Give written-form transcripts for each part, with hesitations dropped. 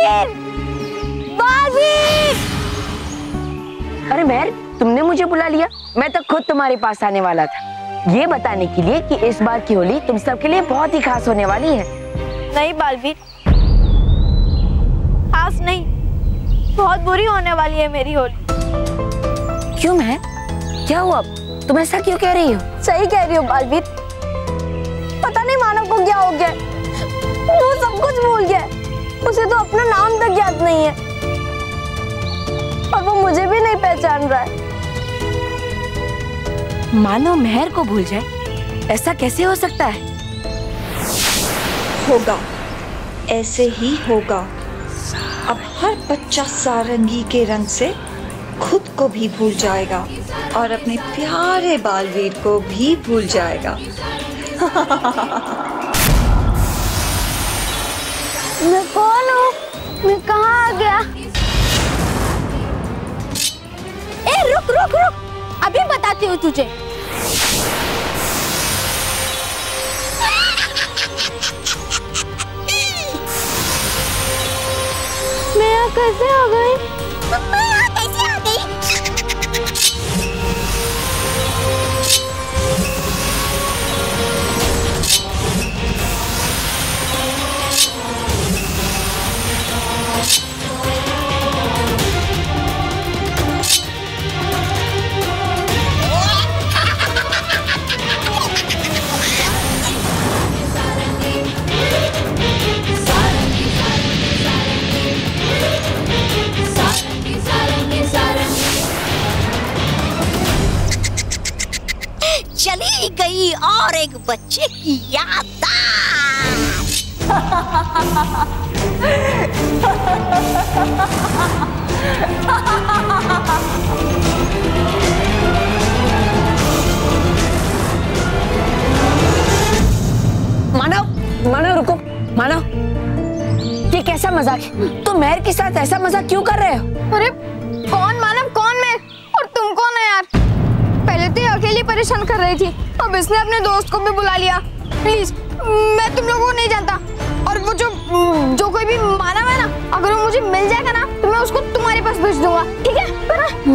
बालवीर! बालवीर! अरे मेहर, तुमने मुझे बुला लिया? मैं तो खुद तुम्हारे पास आने वाला था, ये बताने के लिए कि इस बार की होली तुम सबके लिए बहुत ही खास होने वाली है। नहीं बालवीर, खास नहीं, बहुत बुरी होने वाली है मेरी होली। क्यों मेहर, क्या हुआ? तुम ऐसा क्यों कह रही हो? सही कह रही हो बालवीर, पता नहीं मानव को क्या हो गया, वो सब कुछ भूल गया, उसे तो अपना नाम तक याद नहीं है और वो मुझे भी नहीं पहचान रहा है। मानो मेहर को भूल जाए, ऐसा कैसे हो सकता है? होगा, ऐसे ही होगा। अब हर बच्चा सारंगी के रंग से खुद को भी भूल जाएगा और अपने प्यारे बालवीर को भी भूल जाएगा। मैं कौन हूँ? मैं कहाँ आ गया? ए रुक रुक रुक, अभी बताती हूँ तुझे। मैं यहाँ कैसे आ गई? मैं यहाँ कैसे आ गई? चली गई और एक बच्चे की याददाश्त। मानव रुको, मानव, ये कैसा मजाक है? तुम मेहर के साथ ऐसा मजाक क्यों कर रहे हो? अरे कौन मानव, कौन मैं, और तुम कौन है यार? पहले तो ये अकेली परेशान कर रही थी, अब इसने अपने दोस्त को भी बुला लिया। प्लीज, मैं तुम लोगों को नहीं जानता, और वो जो कोई भी मानव है ना, अगर वो मुझे मिल जाएगा ना तो मैं उसको तुम्हारे पास भेज दूंगा, ठीक है?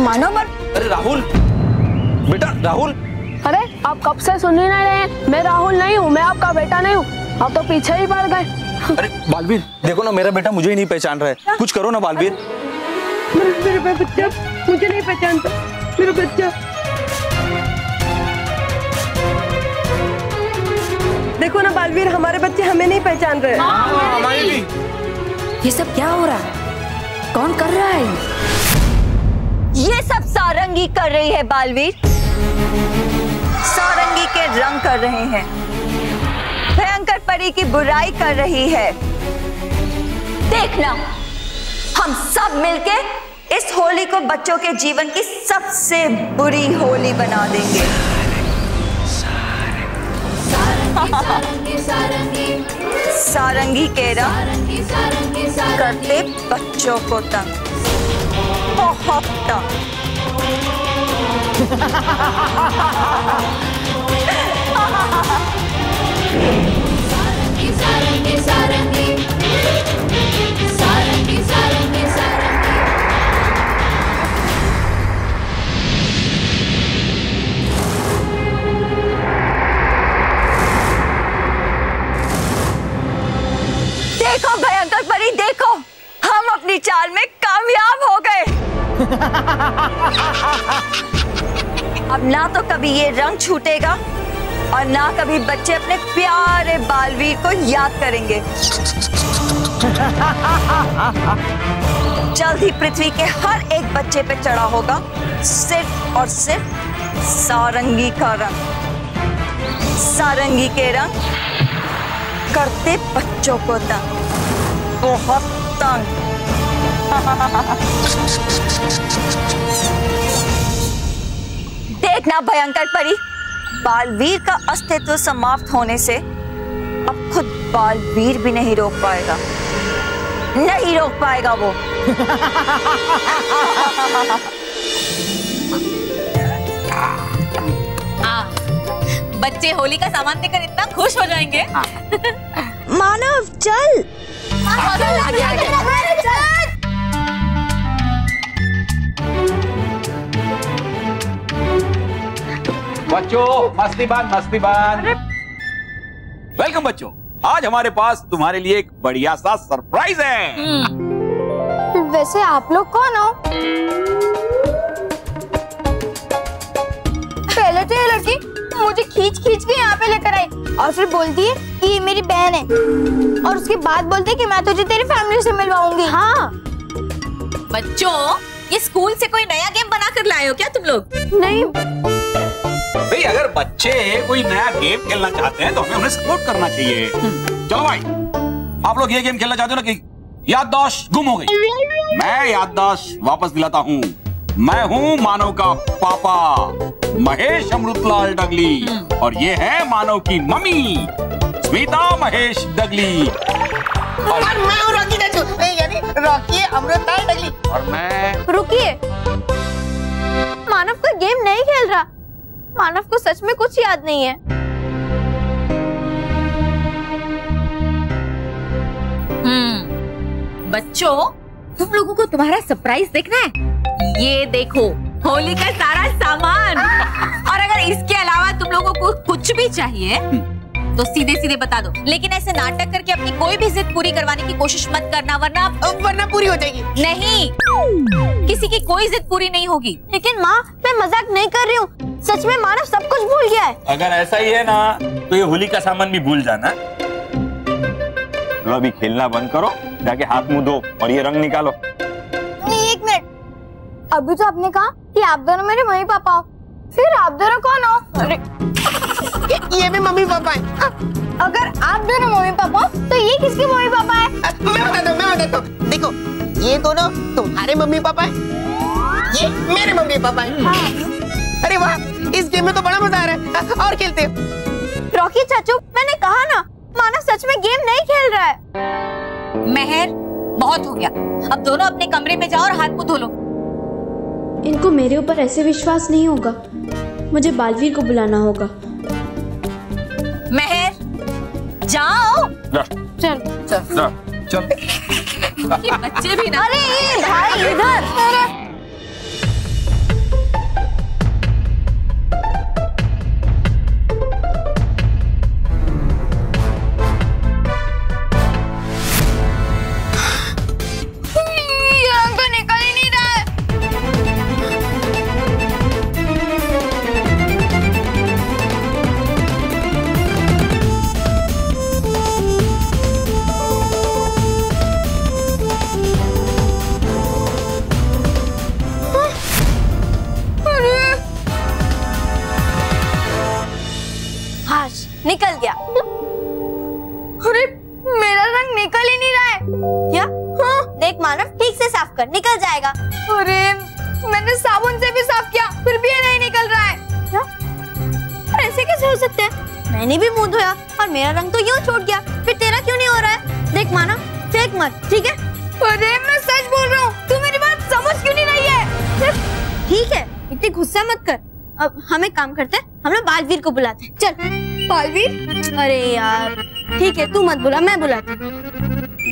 मानव अरे राहुल, बेटा राहुल। अरे आप कब से सुन ही नहीं रहे हैं? मैं राहुल नहीं हूँ, मैं आपका बेटा नहीं हूँ, आप तो पीछे ही पड़ गए। अरे बालवीर, देखो ना, मेरा बेटा मुझे ही नहीं पहचान रहा है, कुछ करो ना बालवीर। मेरा बच्चा मुझे नहीं पहचानता, मेरा बच्चा। देखो ना बालवीर, हमारे बच्चे हमें नहीं पहचान रहे। हमारी भी। ये सब क्या हो रहा है? कौन कर रहा है? ये सब सारंगी कर रही है बालवीर, सारंगी के रंग कर रहे हैं, भयंकर परी की बुराई कर रही है। देखना, हम सब मिलके इस होली को बच्चों के जीवन की सबसे बुरी होली बना देंगे। सारंगी के रंग करते बच्चों को तंग, बहुत तंग। सारंगी सारंगी सारंगी सारंगी सारंगी। देखो भयंकर परी, देखो, हम अपनी चाल में कामयाब हो गए। अब ना तो कभी ये रंग छूटेगा और ना कभी बच्चे अपने प्यारे बालवीर को याद करेंगे। जल्द ही पृथ्वी के हर एक बच्चे पे चढ़ा होगा सिर्फ और सिर्फ सारंगी का रंग। सारंगी के रंग करते बच्चों को तंग, बहुत तंग। देखना भयंकर परी, बालवीर का अस्तित्व समाप्त होने से अब खुद बालवीर भी नहीं रोक पाएगा, नहीं रोक पाएगा वो। बच्चे होली का सामान देखकर इतना खुश हो जाएंगे। मानव चल, चल बच्चों मस्ती बांध। वेलकम बच्चों, आज हमारे पास तुम्हारे लिए एक बढ़िया सा सरप्राइज है। वैसे आप लोग कौन हो? पहले तो ये लड़की मुझे खींच के यहाँ पे लेकर आई और फिर बोलती है कि ये मेरी बहन है, और उसके बाद बोलती है कि मैं तुझे तेरी फैमिली से मिलवाऊंगी। हाँ बच्चों, ये स्कूल से कोई नया गेम बना कर लाए हो क्या तुम लोग? नहीं भाई, अगर बच्चे कोई नया गेम खेलना चाहते हैं तो हमें उन्हें सपोर्ट करना चाहिए। चलो भाई, आप लोग ये गेम खेलना चाहते हो ना कि याददाश्त गुम हो गई, मैं याददाश्त वापस दिलाता हूँ। मैं हूँ मानव का पापा महेश अमृतलाल डगली, और ये है मानव की मम्मी स्मिता महेश डगली, और मैं हूँ रॉकी डगली, यानी रॉकी अमृतलाल डगली। और मैं रुकिए, मानव कोई गेम नहीं खेल रहा। मानव को सच में कुछ याद नहीं है। बच्चों, तुम लोगों को तुम्हारा सरप्राइज देखना है? ये देखो, होली का सारा सामान। और अगर इसके अलावा तुम लोगों को कुछ भी चाहिए तो सीधे सीधे बता दो, लेकिन ऐसे नाटक करके अपनी कोई भी जिद पूरी करवाने की कोशिश मत करना, वरना पूरी हो जाएगी। नहीं, किसी की कोई जिद पूरी नहीं होगी। लेकिन माँ, मैं मजाक नहीं कर रही हूँ, सच में मानव सब कुछ भूल गया है। अगर ऐसा ही है ना तो ये होली का सामान भी भूल जाना। अभी खेलना बंद करो, जाके हाथ मुंह धो और ये रंग निकालो। नहीं, एक मिनट, अभी तो आपने कहा कि आप दोनों मेरे मम्मी पापा हो, फिर आप दोनों कौन हो? अरे ये भी मम्मी पापा है। अगर आप दोनों मम्मी पापा हो तो ये किसके मम्मी पापा है? मैं बताता हूँ। देखो, ये दोनों तुम्हारे मम्मी पापा है, ये मेरे मम्मी पापा है। हाँ। अरे वाह, इस गेम में तो बड़ा मजा आ रहा है, और खेलते हो। रॉकी चाचू, मैंने कहा ना, मानव सच में गेम नहीं खेल रहा है। मेहर, बहुत हो गया, अब दोनों अपने कमरे में जाओ और हाथ मुंह धो लो। इनको मेरे ऊपर ऐसे विश्वास नहीं होगा, मुझे बालवीर को बुलाना होगा। मेहर, जाओ। चल चल। ये बच्चे भी ना। अरे ये भाई इधर। निकल गया। अरे मेरा रंग निकल ही नहीं रहा है। क्या? हाँ, देख मानव, ठीक से साफ कर, निकल जाएगा। अरे मैंने साबुन से भी साफ किया, फिर भी ये नहीं निकल रहा है। क्या? ऐसे कैसे हो सकता है? मैंने भी मुंह धोया और मेरा रंग तो यूं छूट गया, फिर तेरा क्यों नहीं हो रहा है? देख मानव, फेंक मत, ठीक है? अरे मैं सच बोल रहा हूँ, तू मेरी बात समझ क्यों नहीं रही है? ठीक है, इतनी गुस्सा मत कर। अब हम एक काम करते हैं, हम लोग बालवीर को बुलाते हैं। चल। बालवीर? अरे यार, ठीक है, तू मत बुला, मैं बुलाती हूँ।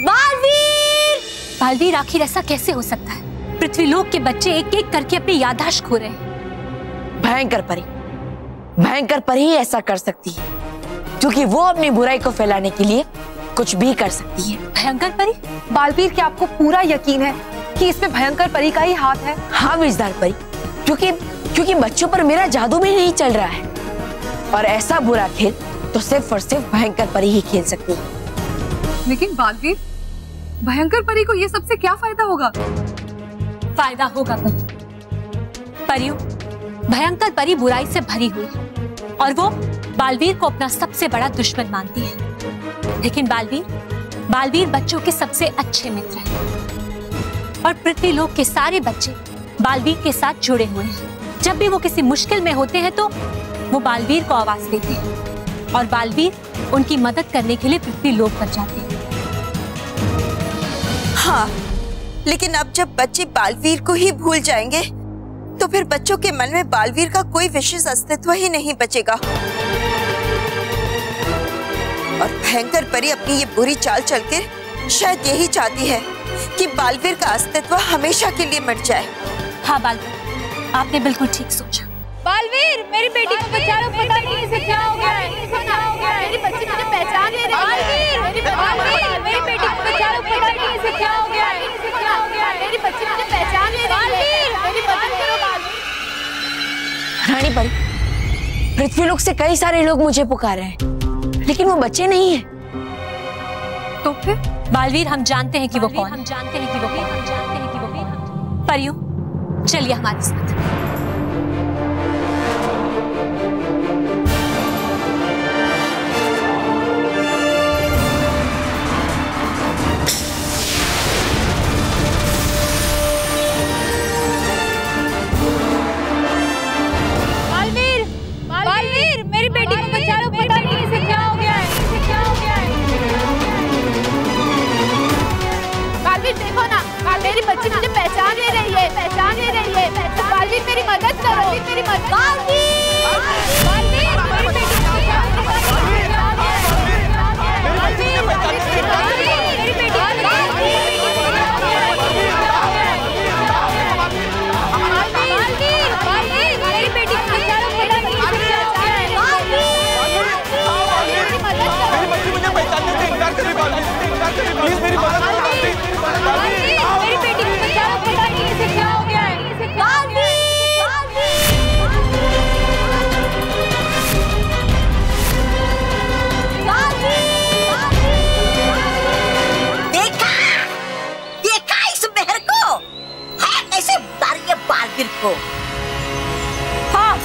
बालवीर! बालवीर, आखिर ऐसा कैसे हो सकता है? पृथ्वीलोक के बच्चे एक एक करके अपनी याददाश्त खो रहे हैं। भयंकर परी ही ऐसा कर सकती है, क्योंकि वो अपनी बुराई को फैलाने के लिए कुछ भी कर सकती है। भयंकर परी? बालवीर, क्या आपको पूरा यकीन है कि इसमें भयंकर परी का ही हाथ है? हाँ विजदार परी, क्योंकि बच्चों पर मेरा जादू भी नहीं चल रहा है, और ऐसा बुरा खेल तो सिर्फ और सिर्फ भयंकर परी ही खेल सकती है। लेकिन बालवीर, भयंकर परी को ये सबसे क्या फायदा होगा? फायदा होगा परियों, भयंकर परी बुराई से भरी हुई है और वो बालवीर को अपना सबसे बड़ा दुश्मन मानती है। लेकिन बालवीर बच्चों के सबसे अच्छे मित्र हैं और पृथ्वीलोक के सारे बच्चे बालवीर के साथ जुड़े हुए हैं। जब भी वो किसी मुश्किल में होते हैं तो वो बालवीर को आवाज देते हैं और बालवीर उनकी मदद करने के लिए पृथ्वीलोक पर जाते हैं। हाँ, लेकिन अब जब बच्चे बालवीर को ही भूल जाएंगे तो फिर बच्चों के मन में बालवीर का कोई विशेष अस्तित्व ही नहीं बचेगा। और भयंकर परी अपनी ये बुरी चाल चलकर शायद यही चाहती है कि बालवीर का अस्तित्व हमेशा के लिए मिट जाए। हाँ बालवीर, आपने बिल्कुल ठीक सोचा। बालवीर, मेरी बेटी को बचा लो, पता नहीं इसे क्या हो गया है। मेरी बच्ची मुझे पहचान नहीं रही है। बालवीर, मेरी बेटी को बचा लो, पता नहीं इसे क्या हो गया है। मेरी बच्ची मुझे पहचान नहीं रही है। मेरी मदद करो रानी परी, पृथ्वीलोक से कई सारे लोग मुझे पुकार रहे हैं, लेकिन वो बच्चे नहीं है। तो फिर बालवीर, हम जानते हैं कि वो कौन, हम जानते हैं कि वो कौन, हम जानते हैं कि वो कौन। परियों, चलिए हमारे साथ। बालवीर, मेरी बेटी को बचा लो, पता नहीं इसे क्या हो गया है। बालवीर देखो ना, मेरी बच्ची मुझे पहचान नहीं रही है। बालवीर मेरी मदद करो, मेरी मदद। बालवीर, मेरी बेटी को प्लीज मेरी मदद मेरी बेटी को बचा लो, पता नहीं इसे क्या हो गया है। देखा इस मेहर को, है कैसे उतारी है बालवीर को। हाँ,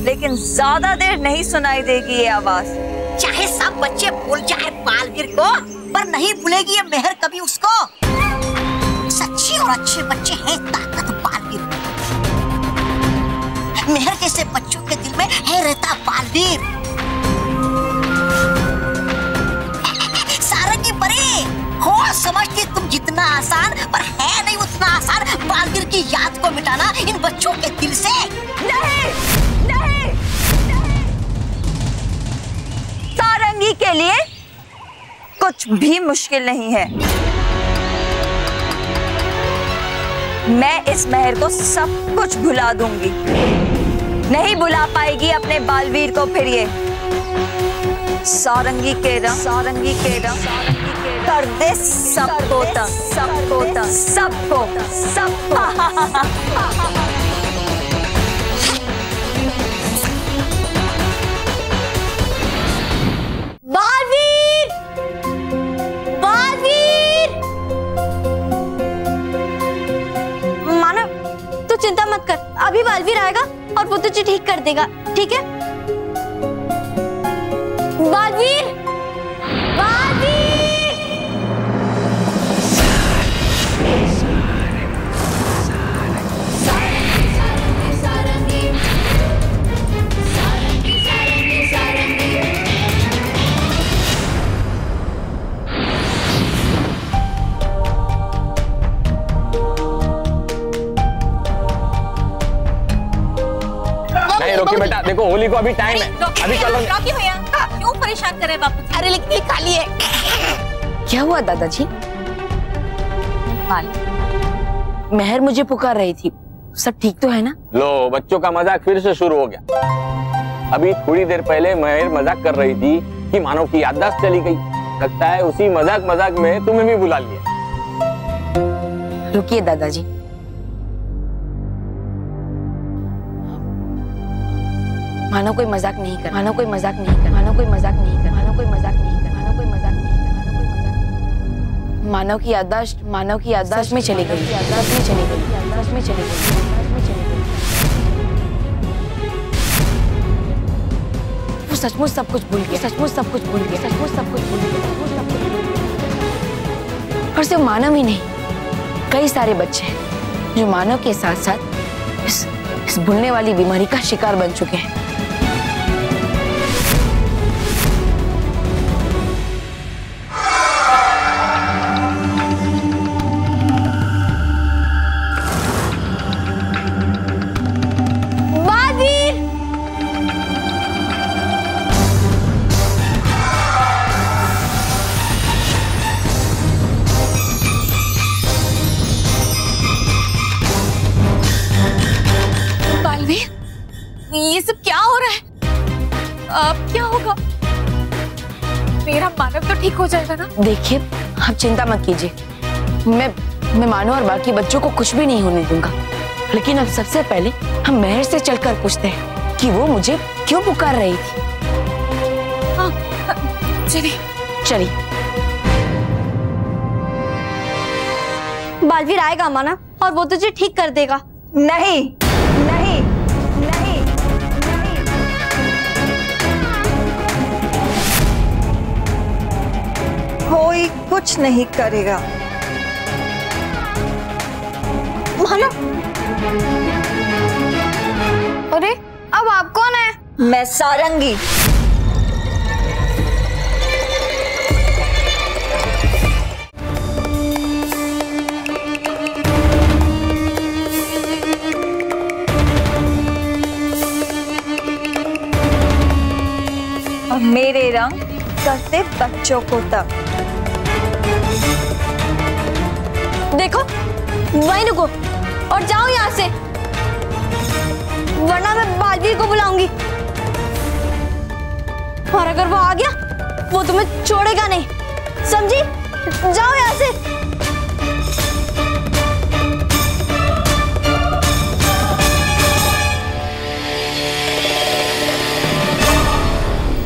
लेकिन ज्यादा देर नहीं सुनाई देगी ये आवाज। चाहे सब बच्चे भूल जाए बालवीर को, पर नहीं भूलेगी ये मेहर कभी उसको। सच्चे और अच्छे बच्चे हैं ताकत बालवीर में। मेहर जैसे बच्चों के दिल में है रहता बालवीर। सारंगी परी, हो समझती तुम जितना आसान, पर है नहीं उतना आसान बालवीर की याद को मिटाना इन बच्चों के दिल से। नहीं, नहीं, सारंगी के लिए कुछ भी मुश्किल नहीं है। मैं इस मेहर को सब कुछ भुला दूंगी। नहीं भुला पाएगी अपने बालवीर को फिर ये। सारंगी के रंग कर दे सबको तंग, सबको। बालवीर, मानव, तू चिंता मत कर, अभी बालवीर आएगा और वो तुझे ठीक कर देगा, ठीक है? बालवीर, रोकी बेटा, देखो होली को अभी टाइम है, अभी चलो। रॉकी भैया, क्यों परेशान कर रहे हैं बापू? अरे लेकिन ये खाली है। क्या हुआ दादाजी? मेहर मुझे पुकार रही थी, सब ठीक तो है ना? लो, बच्चों का मजाक फिर से शुरू हो गया। अभी थोड़ी देर पहले मेहर मजाक कर रही थी कि मानव की याददाश्त चली गई। लगता है उसी मजाक में तुम्हें भी बुला लिया। रुकिए दादाजी, मानो कोई मजाक नहीं कर, मानो कोई मजाक नहीं कर, मानो कोई मजाक नहीं कर, मानो कोई मजाक नहीं कर, मानो कोई मजाक नहीं कर, मानो कोई मजाक। मानव की याददाश्त में चली गई, याददाश्त में चली गई, याददाश्त में चली गई, याददाश्त में चली गई। वो सचमुच सब कुछ भूल गया, सचमुच सब कुछ भूल गया, सचमुच सब कुछ भूल गया, सचमुच सब कुछ भूल गया। और सिर्फ मानव ही नहीं, कई सारे बच्चे हैं जो मानव के साथ साथ इस भूलने वाली बीमारी का शिकार बन चुके हैं। ये सब क्या हो रहा है? अब क्या होगा? मेरा मानव तो ठीक हो जाएगा ना? देखिए, आप चिंता मत कीजिए। मैं मानव और बाकी बच्चों को कुछ भी नहीं होने दूंगा। लेकिन अब सबसे पहले हम महर से चलकर पूछते हैं कि वो मुझे क्यों पुकार रही थी। हाँ, चलिए। बालवीर आएगा माना और वो तुझे ठीक कर देगा। नहीं नहीं नहीं नहीं, कोई कुछ नहीं करेगा। मानव, अरे अब आप कौन है? मैं सारंगी। और मेरे रंग करते बच्चों को तक। देखो, वहीं रुको और जाओ यहाँ से, वरना मैं बालवीर को बुलाऊंगी। और अगर वो आ गया, वो तुम्हें छोड़ेगा नहीं, समझी? जाओ यहाँ से।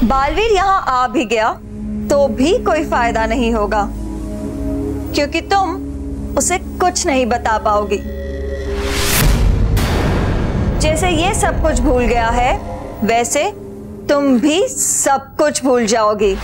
बालवीर यहाँ आ भी गया तो भी कोई फायदा नहीं होगा, क्योंकि तुम उसे कुछ नहीं बता पाओगी। जैसे ये सब कुछ भूल गया है, वैसे तुम भी सब कुछ भूल जाओगी।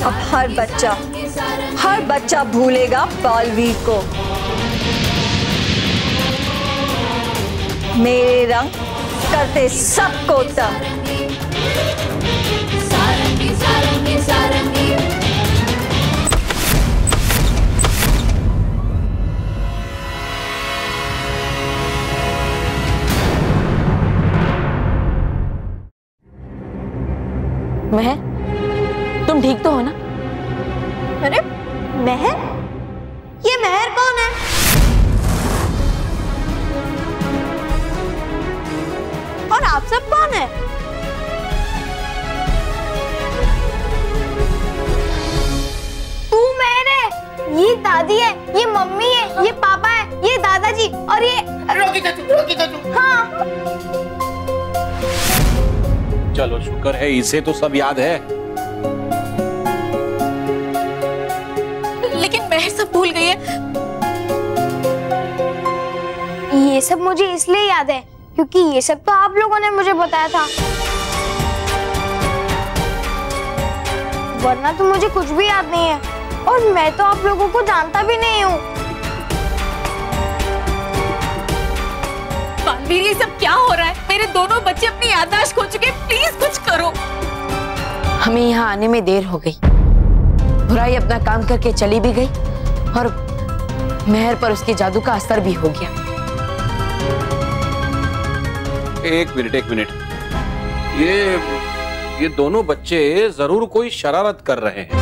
अब हर बच्चा भूलेगा बालवीर को। मेरे रंग करते सबको तंग। सारंगी सारंगी सारंगी। महर, तुम ठीक तो हो ना? अरे महर? ये महर कौन है? और आप सब कौन है? तू महर है, ये दादी है, ये मम्मी है, ये पापा है, ये दादाजी और ये रोकी चाचू। हाँ। चलो शुक्र है, इसे तो सब याद है। लेकिन महर सब भूल गई है। ये सब मुझे इसलिए याद है क्योंकि ये सब तो आप लोगों ने मुझे बताया था, वरना तो मुझे कुछ भी याद नहीं है और मैं तो आप लोगों को जानता भी नहीं हूँ। बालवीर, ये सब क्या हो रहा है? मेरे दोनों बच्चे अपनी याददाश्त खो चुके, प्लीज कुछ करो। हमें यहाँ आने में देर हो गई। बुराई अपना काम करके चली भी गई और महर पर उसके जादू का असर भी हो गया। एक मिनट, ये दोनों बच्चे जरूर कोई शरारत कर रहे हैं।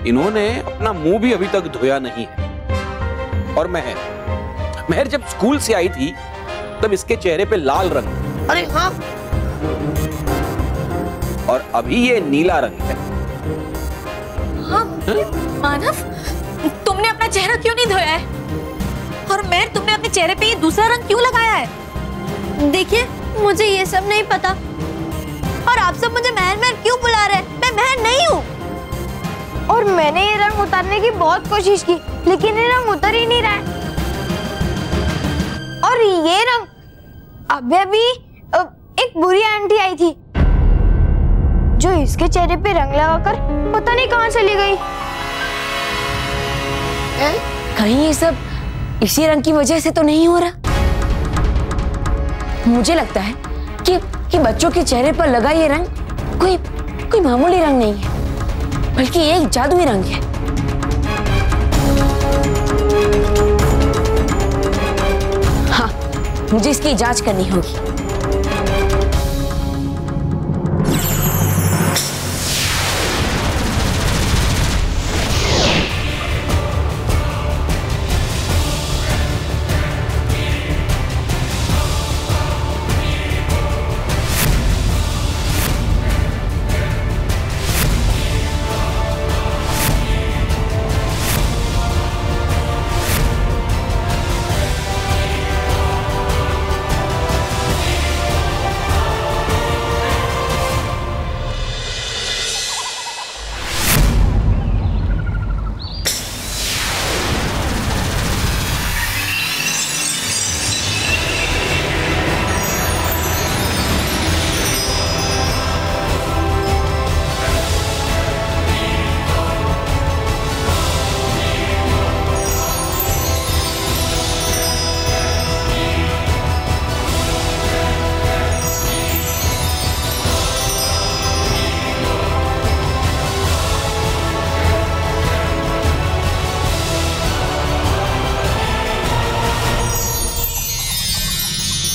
इन्होंने अपना मुंह भी अभी तक धोया नहीं है। और महर जब स्कूल से आई थी तब इसके चेहरे पे लाल रंग, अरे हाँ, और अभी ये नीला रंग है। हाँ, मानव, तुमने अपना चेहरा क्यों नहीं धोया है? और महर, तुमने अपने चेहरे पे ये दूसरा रंग क्यों लगाया है? देखिए, मुझे ये सब नहीं पता और आप सब मुझे महर क्यों बुला रहे हैं? मैं महर नहीं हूँ। और मैंने ये रंग उतारने की बहुत कोशिश की, लेकिन ये रंग उतर ही नहीं रहा है। और ये रंग अभी एक बुरी आंटी आई थी जो इसके चेहरे पे रंग लगाकर पता नहीं कहां चली गई। कहीं ये सब इसी रंग की वजह से तो नहीं हो रहा? मुझे लगता है कि बच्चों के चेहरे पर लगा ये रंग कोई मामूली रंग नहीं है, बल्कि एक जादुई रंग है। हाँ, मुझे इसकी जांच करनी होगी।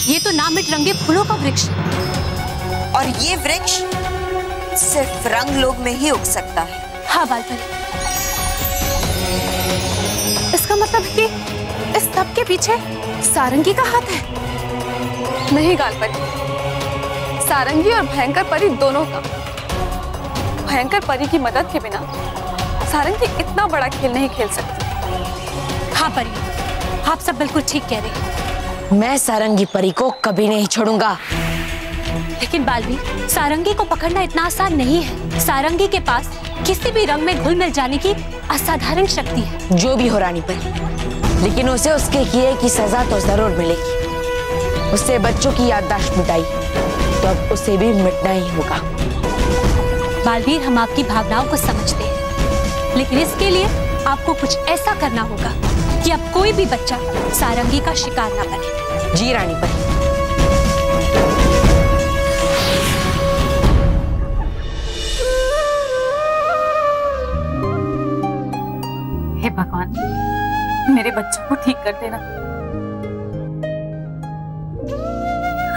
ये तो नामित रंगे फूलों का वृक्ष है। और ये वृक्ष सिर्फ रंग लोक में ही उग सकता है। हाँ बालपरी, इसका मतलब है कि इस सब के पीछे सारंगी का हाथ है। नहीं गालपरी, सारंगी और भयंकर परी दोनों का। भयंकर परी की मदद के बिना सारंगी इतना बड़ा खेल नहीं खेल सकती। हाँ परी, आप सब बिल्कुल ठीक कह रहे हैं। मैं सारंगी परी को कभी नहीं छोड़ूंगा। लेकिन बालवीर, सारंगी को पकड़ना इतना आसान नहीं है। सारंगी के पास किसी भी रंग में घुल मिल जाने की असाधारण शक्ति है। जो भी हो रानी परी, लेकिन उसे उसके किए की सजा तो जरूर मिलेगी। उससे बच्चों की याददाश्त मिटाई तो अब उसे भी मिटना ही होगा। बालवीर, हम आपकी भावनाओं को समझते हैं, लेकिन इसके लिए आपको कुछ ऐसा करना होगा कि अब कोई भी बच्चा सारंगी का शिकार ना बने। जी रानी परी। हे भगवान, मेरे बच्चों को ठीक कर देना।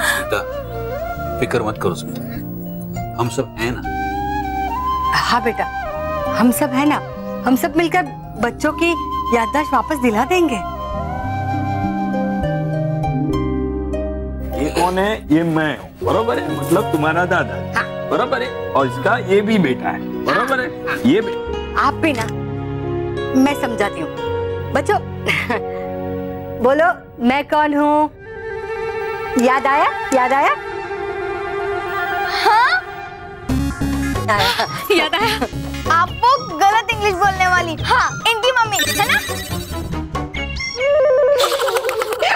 बेटा, फिक्र मत करो, हम सब हैं ना। हाँ बेटा, हम सब है ना। हम सब मिलकर बच्चों की याददाश्त वापस दिला देंगे। ये कौन है? ये मैं हूँ, बरोबर है? मतलब तुम्हारा दादा है, हाँ। बरोबर है? और इसका ये भी बेटा है, बरोबर है? हाँ। ये भी आप भी ना, मैं समझाती हूँ। बच्चों बोलो, मैं कौन हूँ? याद आया? याद आया? हाँ? याद आया? आप वो गलत इंग्लिश बोलने वाली, हाँ, इनकी मम्मी है ना?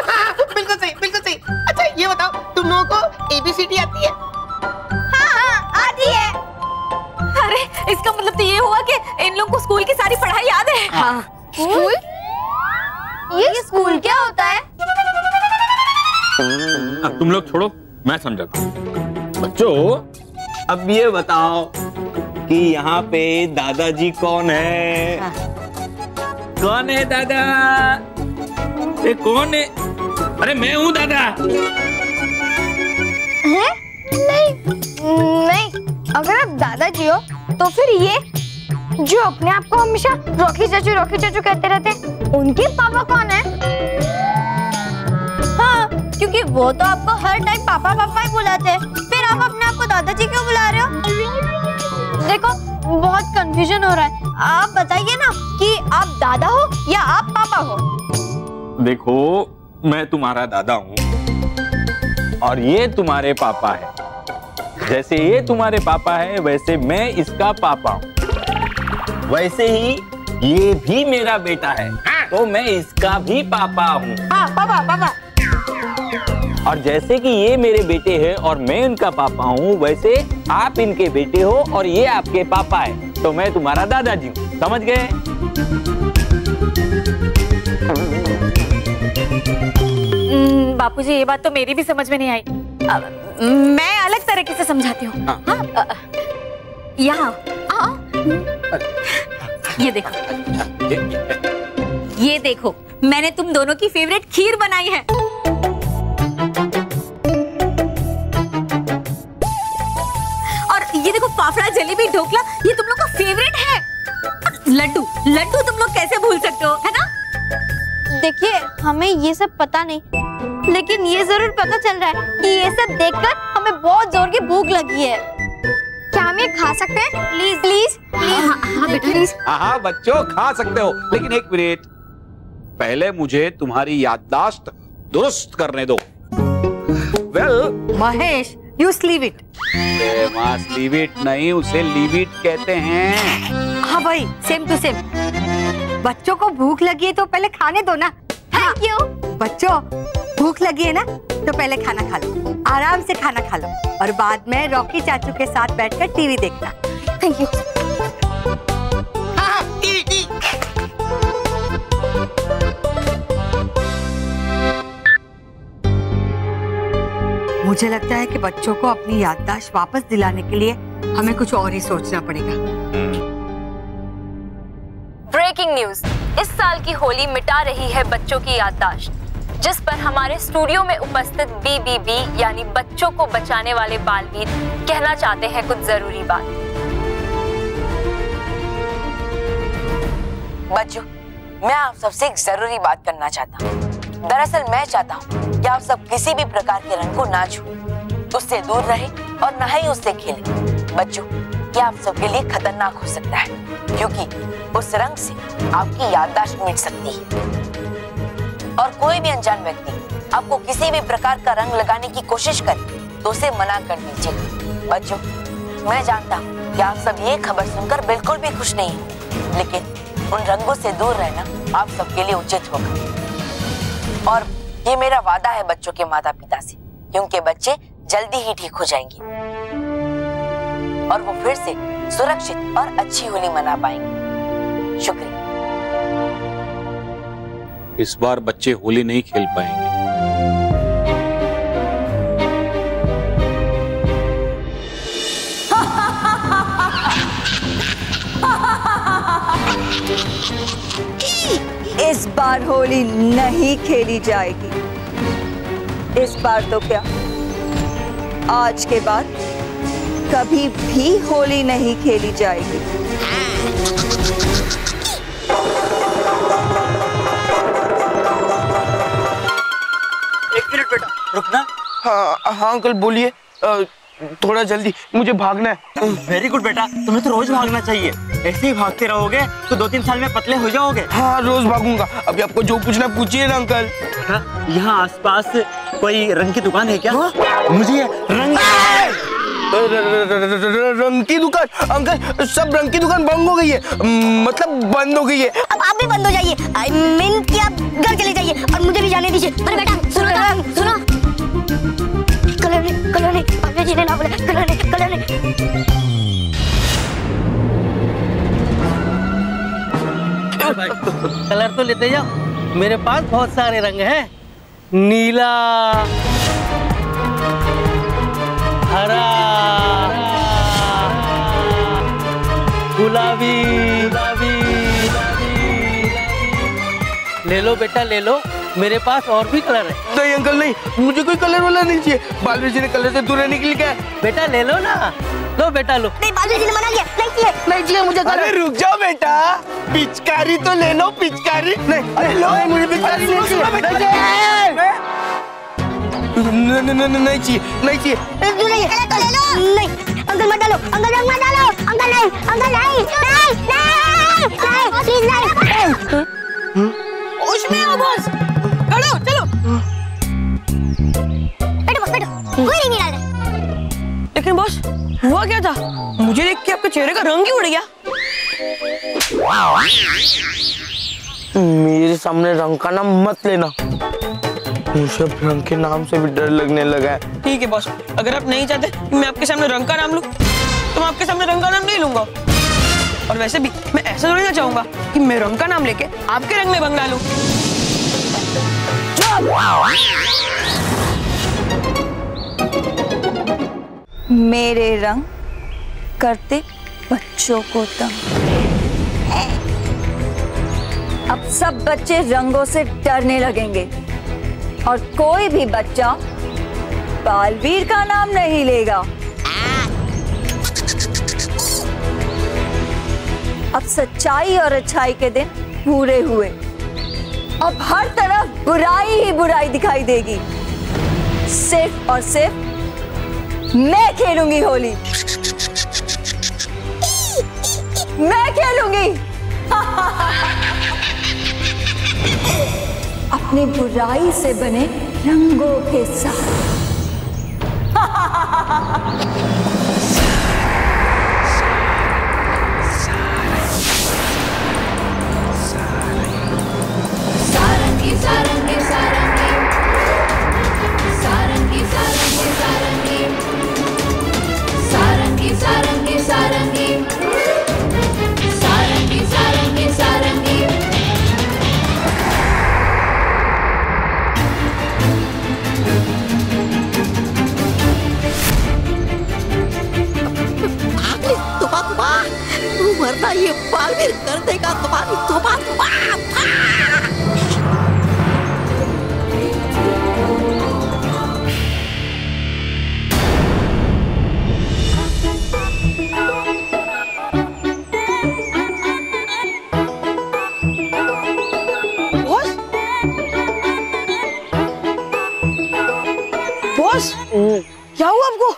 हाँ, बिल्कुल सही, बिल्कुल सही। अच्छा ये बताओ, तुम लोगों को ABCD आती है? हाँ हाँ आती है। अरे इसका मतलब तो ये हुआ कि इन लोगों को स्कूल की सारी पढ़ाई याद है। हाँ। स्कूल? ये स्कूल क्या होता है? तुम लोग छोड़ो, मैं समझाता हूँ। बच्चों, अब ये बताओ कि यहाँ पे दादाजी कौन है? हाँ। कौन है दादा? ये कौन है? अरे मैं हूँ दादा। हैं? नहीं नहीं, अगर आप दादाजी हो तो फिर ये जो अपने आप को हमेशा रॉकी चाचू कहते रहते हैं, उनके पापा कौन है? हाँ, क्योंकि वो तो आपको हर टाइम पापा पापा ही बुलाते हैं, फिर आप अपने आप को दादाजी क्यों बुला रहे हो? देखो बहुत कंफ्यूजन हो रहा है, आप बताइए ना कि आप दादा हो या आप पापा हो? देखो, मैं तुम्हारा दादा हूँ और ये तुम्हारे पापा है। जैसे ये तुम्हारे पापा है, वैसे मैं इसका पापा हूँ। वैसे ही ये भी मेरा बेटा है, तो मैं इसका भी पापा हूँ। हाँ, पापा पापा। और जैसे कि ये मेरे बेटे हैं और मैं इनका पापा हूँ, वैसे आप इनके बेटे हो और ये आपके पापा है, तो मैं तुम्हारा दादाजी हूँ। समझ गए? बापूजी, ये बात तो मेरी भी समझ में नहीं आई। मैं अलग तरीके से समझाती हूँ। हाँ, यहाँ ये देखो, ये देखो, मैंने तुम दोनों की फेवरेट खीर बनाई है। और ये देखो, फाफड़ा, जलेबी, ढोकला, ये तुम लोग का फेवरेट है। लड्डू, लड्डू तुम लोग कैसे भूल सकते हो, है ना? देखिए, हमें ये सब पता नहीं, लेकिन ये जरूर पता चल रहा है कि ये सब देखकर हमें बहुत जोर की भूख लगी है। क्या हम ये खा सकते हैं? Please please please. हाँ बेटा, प्लीज। हाँ बच्चों, खा सकते हो, लेकिन एक मिनट, पहले मुझे तुम्हारी याददाश्त दुरुस्त करने दो। Well Mahesh, you sleeve it. Sleeve it नहीं, उसे लीव इट कहते हैं। हाँ भाई, सेम टू सेम। बच्चों को भूख लगी है तो पहले खाने दो ना। Thank you. बच्चों, भूख लगी है ना तो पहले खाना खा लो, आराम से खाना खा लो, और बाद में रॉकी चाचू के साथ बैठकर टीवी देखना। Thank you. मुझे लगता है कि बच्चों को अपनी याददाश्त वापस दिलाने के लिए हमें कुछ और ही सोचना पड़ेगा। ब्रेकिंग न्यूज, इस साल की होली मिटा रही है बच्चों की याददाश्त, जिस पर हमारे स्टूडियो में उपस्थित BBB यानी बच्चों को बचाने वाले बालवीर कहना चाहते हैं कुछ जरूरी बात। बच्चों, मैं आप सबसे एक जरूरी बात करना चाहता हूँ। दरअसल मैं चाहता हूँ कि आप सब किसी भी प्रकार के रंग को ना छुएं, उससे दूर रहें और ना ही उससे खेलें। बच्चों, ये आप सबके लिए खतरनाक हो सकता है, क्योंकि उस रंग से आपकी याददाश्त मिट सकती है। और कोई भी अनजान व्यक्ति आपको किसी भी प्रकार का रंग लगाने की कोशिश करे तो उसे मना कर दीजिए। बच्चों, मैं जानता हूँ कि आप सब ये खबर सुनकर बिल्कुल भी खुश नहीं हैं, लेकिन उन रंगों से दूर रहना आप सबके लिए उचित होगा। और ये मेरा वादा है बच्चों के माता पिता से, क्योंकि बच्चे जल्दी ही ठीक हो जाएंगे और वो फिर से सुरक्षित और अच्छी होली मना पाएंगे। शुक्रिया। इस बार बच्चे होली नहीं खेल पाएंगे। इस बार होली नहीं खेली जाएगी। इस बार तो क्या, आज के बाद कभी भी होली नहीं खेली जाएगी। एक मिनट बेटा, रुकना। हाँ अंकल बोलिए, थोड़ा जल्दी, मुझे भागना है। वेरी गुड बेटा, तुम्हें तो रोज भागना चाहिए। ऐसे ही भागते रहोगे तो 2-3 साल में पतले हो जाओगे। हाँ रोज भागूंगा। अभी आपको जो पूछना पूछिए ना अंकल। यहाँ आसपास कोई रंग की दुकान है क्या? मुझे रंग की दुकान? अंकल सब रंग की दुकान बंद हो गई है, मतलब बंद हो गई है। अब आप भी बंद हो जाइए। आई मीन कि आप घर चले जाइए और मुझे भी जाने दीजिए। अरे बेटा सुनो, कलर नहीं, पापा जी ने ना बोला कलर नहीं। कलर तो लेते जाओ, मेरे पास बहुत सारे रंग हैं। नीला, हरा, गुलाबी। ले लो बेटा ले लो, मेरे पास और भी कलर है। नहीं अंकल नहीं, मुझे कोई कलर वाला नहीं चाहिए। बालवीर जी ने कलर से दूर रहने के लिए कहा है। बेटा ले लो ना, लो बेटा लो। नहीं, बालवीर जी ने मना किया, नहीं चाहिए मुझे कलर। अरे रुक जाओ बेटा, पिचकारी तो ले लो, पिचकारी। नहीं अरे लो, मुझे पिचकारी नहीं चाहिए। नहीं चाहिए। कलर तो ले लो। नहीं अंकल मत डालो, अंकल रंग मत डालो। अंकल नहीं, प्लीज नहीं। उसमें आओ बॉस, चलो बैठो, कोई नहीं डाल रहा। लेकिन बॉस, हुआ क्या था? मुझे देख के आपके चेहरे का रंग ही उड़ गया। मेरे सामने रंग का नाम मत लेना। मुझे रंग के नाम से भी डर लगने लगा है। ठीक है बॉस, अगर आप नहीं चाहते कि मैं आपके सामने रंग का नाम लूं, तो मैं आपके सामने रंग का नाम नहीं लूंगा। और वैसे भी मैं ऐसा थोड़ी ना चाहूंगा कि मैं रंग का नाम लेके आपके रंग में भंग डालूं। मेरे रंग करते बच्चों को तंग। अब सब बच्चे रंगों से डरने लगेंगे और कोई भी बच्चा बालवीर का नाम नहीं लेगा। अब सच्चाई और अच्छाई के दिन पूरे हुए। अब हर तरफ बुराई ही बुराई दिखाई देगी। सिर्फ और सिर्फ मैं खेलूंगी होली। मैं खेलूंगी अपनी बुराई से बने रंगों के साथ। सारंगी सारंगी सारंगी सारंगी सारंगी सारंगी सारंगी सारंगी सारंगी सारंगी सारंगी सारंगी। वरना ये बालवीर कर देगा तुम्हारी तोबा तोबा। बॉस, क्या हुआ आपको?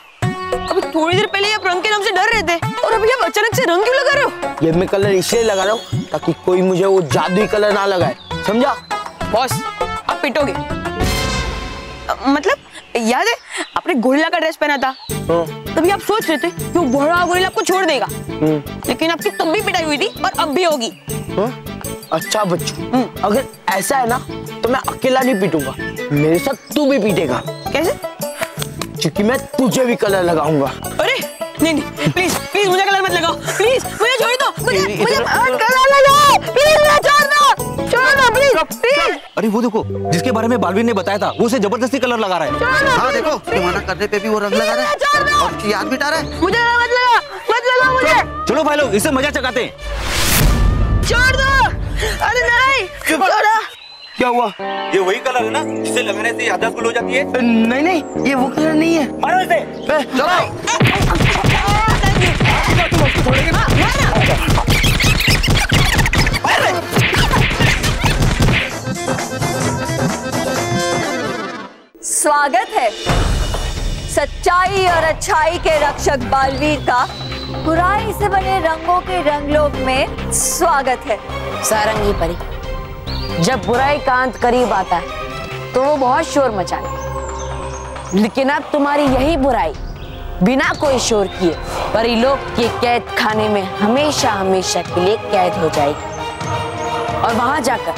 अभी थोड़ी देर पहले आप रंग के नाम से डर रहे थे और अभी आप अचानक से रंग क्यों लगा रहे हो? ये मैं कलर इसलिए लगा रहा हूँ ताकि कोई मुझे वो जादुई कलर ना लगाए, समझा? बॉस, आप पिटोगे। मतलब याद है आपने गोरिल्ला का ड्रेस पहना था, तभी आप सोच रहे थे कि वो बड़ा गोरिल्ला आपको छोड़ देगा, लेकिन आपकी तब भी पिटाई हुई थी और अब भी होगी। अच्छा बच्चों, अगर ऐसा है ना तो मैं अकेला नहीं पीटूंगा, मेरे साथ तू भी पीटेगा। कैसे? क्योंकि मैं तुझे भी कलर लगाऊंगा। अरे नहीं नहीं, प्लीज प्लीज मुझे कलर मत लगाओ, प्लीज मुझे छोड़ दो, मुझे कलर लगाओ, प्लीज मुझे छोड़ दो प्लीज प्लीज। अरे वो देखो, जिसके बारे में बालवीर ने बताया था, वो उसे जबरदस्ती कलर लगा रहा है। हाँ देखो, तुम्हारा करने पे भी वो रंग लगा रहा है और उसकी याद मिटा रहा है। मुझे मत लगा मुझे। चलो भाई लोग, इससे मजा चकाते हैं। छोड़ दो। अरे नहीं, छोड़ा। क्या हुआ? ये वही कलर है ना जिसे लगाने से याददाश्त गुल हो जाती है? नहीं नहीं, ये वो कलर नहीं है। मारो इसे। स्वागत है सच्चाई और अच्छाई के रक्षक बालवीर का बुराई से बने रंगों के रंगलोक में स्वागत है। सारंगी परी, जब बुराई का अंत करीब आता है तो वो बहुत शोर मचाती, लेकिन अब तुम्हारी यही बुराई बिना कोई शोर किए परीलोक के कैद खाने में हमेशा हमेशा के लिए कैद हो जाएगी और वहां जाकर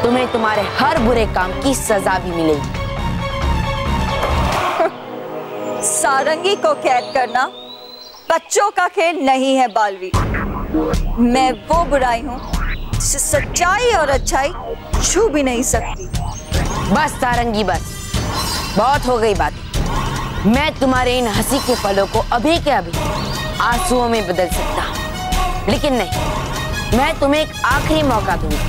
तुम्हें तुम्हारे हर बुरे काम की सजा भी मिलेगी। सारंगी को कैद करना बच्चों का खेल नहीं है बालवीर। मैं वो बुराई हूँ जिसे सच्चाई और अच्छाई छू भी नहीं सकती। बस सारंगी बस, बहुत हो गई बात। मैं तुम्हारे इन हंसी के पलों को अभी के अभी आंसुओं में बदल सकता हूँ, लेकिन नहीं, मैं तुम्हें एक आखिरी मौका दूंगा।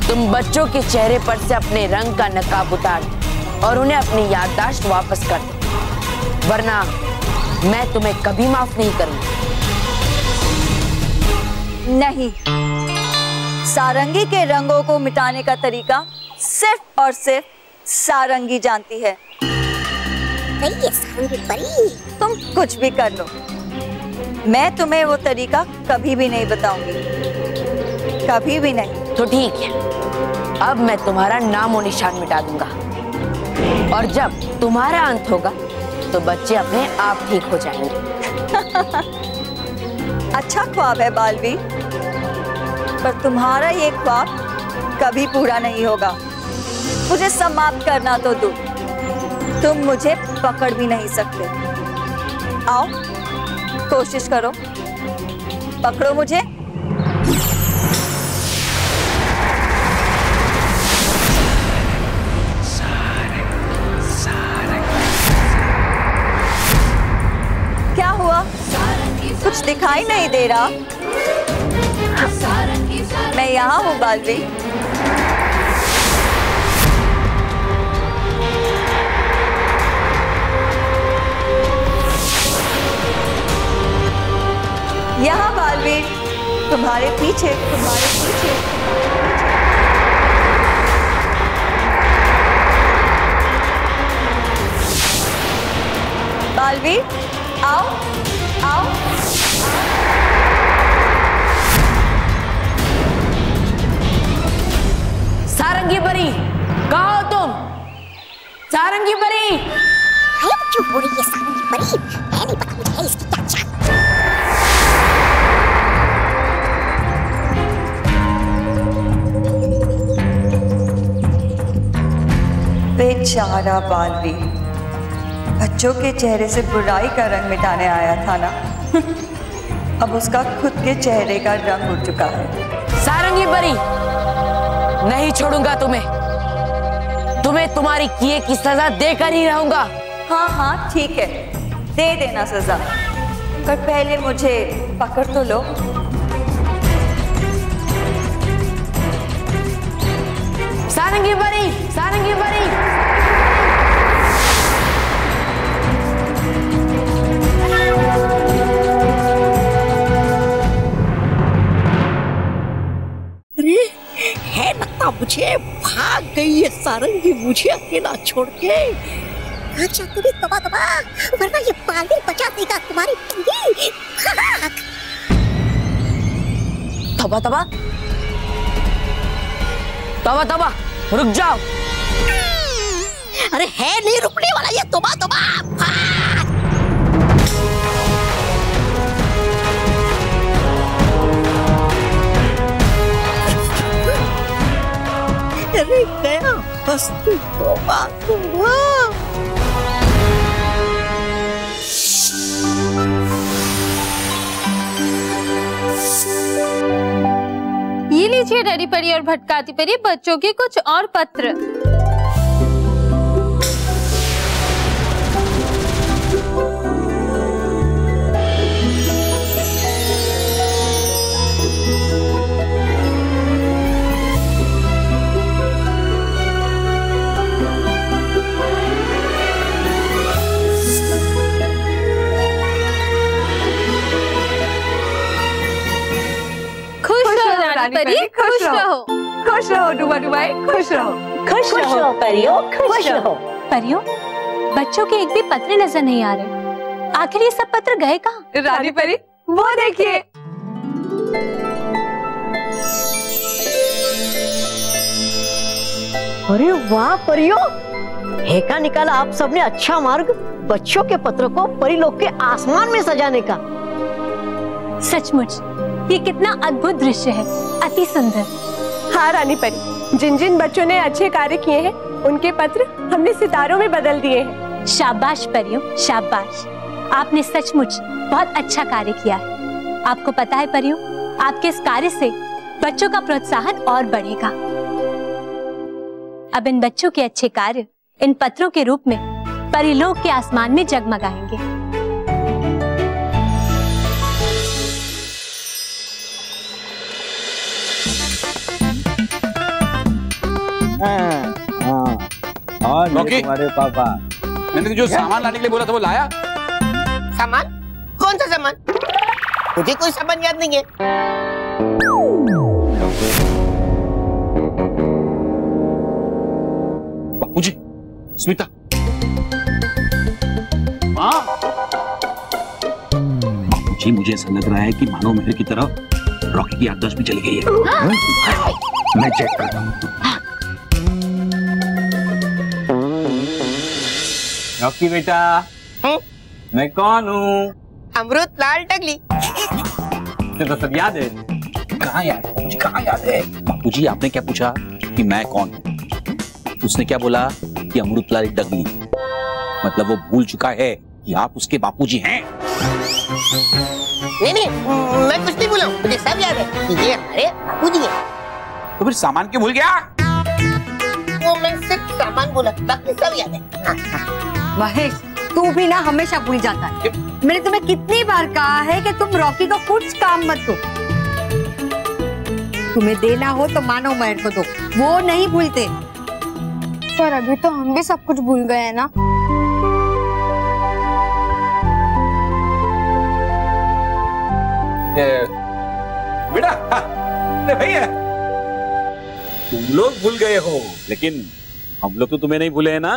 तुम बच्चों के चेहरे पर से अपने रंग का नकाब उतार और उन्हें अपनी याददाश्त वापस कर दो, वरना मैं तुम्हें कभी माफ नहीं करूंगा। नहीं, सारंगी के रंगों को मिटाने का तरीका सिर्फ और सिर्फ सारंगी जानती है। नहीं है सारंगी परी, तुम कुछ भी कर लो, मैं तुम्हें वो तरीका कभी भी नहीं बताऊंगी, कभी भी नहीं। तो ठीक है, अब मैं तुम्हारा नाम और निशान मिटा दूंगा और जब तुम्हारा अंत होगा तो बच्चे अपने आप ठीक हो जाएंगे। अच्छा ख्वाब है बालवीर, पर तुम्हारा ये ख्वाब कभी पूरा नहीं होगा। मुझे समाप्त करना तो दो, तुम मुझे पकड़ भी नहीं सकते। आओ कोशिश करो, पकड़ो मुझे। क्या हुआ? कुछ दिखाई नहीं दे रहा। मैं यहाँ हूँ बालवीर। यहाँ बालवीर, तुम्हारे पीछे, तुम्हारे पीछे। बालवीर आओ, आओ। सारंगी परी, कहाँ हो तुम? सारंगी परी। क्यों बोल रही है सारंगी परी? है नहीं पता मुझे इसकी क्या चाल। बेचारा बालवीर, बच्चों के चेहरे से बुराई का रंग मिटाने आया था ना। अब उसका खुद के चेहरे का रंग उड़ चुका है। सारंगी परी, नहीं छोड़ूंगा तुम्हें। तुम्हें तुम्हारी किए की सजा देकर ही रहूंगा। हाँ हाँ ठीक है, दे देना सजा, पर पहले मुझे पकड़ तो लो। सारंगी परी, सारंगी परी। अरे है लगता मुझे भाग गई है सारंगी, मुझे अकेला छोड़ के। अच्छा तुम्हें तबा तबा, वरना ये बालवीर बचा देगा तुम्हारी पंगी। तबा तबा, तबा तबा, रुक जाओ। अरे है नहीं रुकने वाला ये तबा तबा। अरे गया बस तू तोबा तोबा। ये लीजिए डरी परी और भटकाती परी बच्चों के कुछ और पत्र। परी खुश रहो, खुश रहो डुबा डुबाई, खुश रहो, खुश रहो परियों, खुश रहो। परियों, बच्चों के एक भी पत्र नजर नहीं आ रहे। आखिर ये सब पत्र गए कहाँ? रानी परी वो देखिए। अरे वाह परियों, हेका निकाला आप सबने अच्छा मार्ग, बच्चों के पत्र को परी लोग के आसमान में सजाने का। सचमुच ये कितना अद्भुत दृश्य है, अति सुंदर। हाँ रानी परी, जिन जिन बच्चों ने अच्छे कार्य किए हैं उनके पत्र हमने सितारों में बदल दिए हैं। शाबाश परियों, शाबाश। आपने सचमुच बहुत अच्छा कार्य किया है। आपको पता है परियों, आपके इस कार्य से बच्चों का प्रोत्साहन और बढ़ेगा। अब इन बच्चों के अच्छे कार्य इन पत्रों के रूप में परिलोक के आसमान में जगमगाएंगे। और तुम्हारे पापा, मैंने जो सामान लाने के लिए बोला था वो लाया? सामान? कौन सा सामान? मुझे कोई सामान याद नहीं है। बापूजी, स्मिता, माँ। बापूजी मुझे ऐसा लग रहा है कि मानो मेरे की तरह रॉकी की याददाश्त भी चली गई है। मैं चेक करता हूँ। रॉकी बेटा, मैं कौन हूँ? अमृत लाल टकली। तो सब याद है? कहाँ याद है? मुझे कहाँ याद है? बापूजी आपने क्या पूछा कि मैं कौन हूँ? उसने क्या बोला कि अमृतलाल डगली, मतलब वो भूल चुका है कि आप उसके बापूजी हैं। नहीं, मैं कुछ नहीं बोला, मुझे सब याद है कि ये हमारे बापूजी हैं। तो फिर सामान क्यों भूल गया? वो मैं सिर्फ सामान बोला, बाकी सब याद है। महेश, तू भी ना हमेशा भूल जाता है। मैंने तुम्हें कितनी बार कहा है कि तुम रॉकी को कुछ काम मत दो। तुम्हें देना हो तो मानो महर को दो, वो नहीं भूलते। पर अभी तो हम भी सब कुछ भूल गए हैं ना। बेटा, अरे भैया, तुम लोग भूल गए हो, लेकिन हम लोग तो तुम्हें नहीं भूले हैं ना।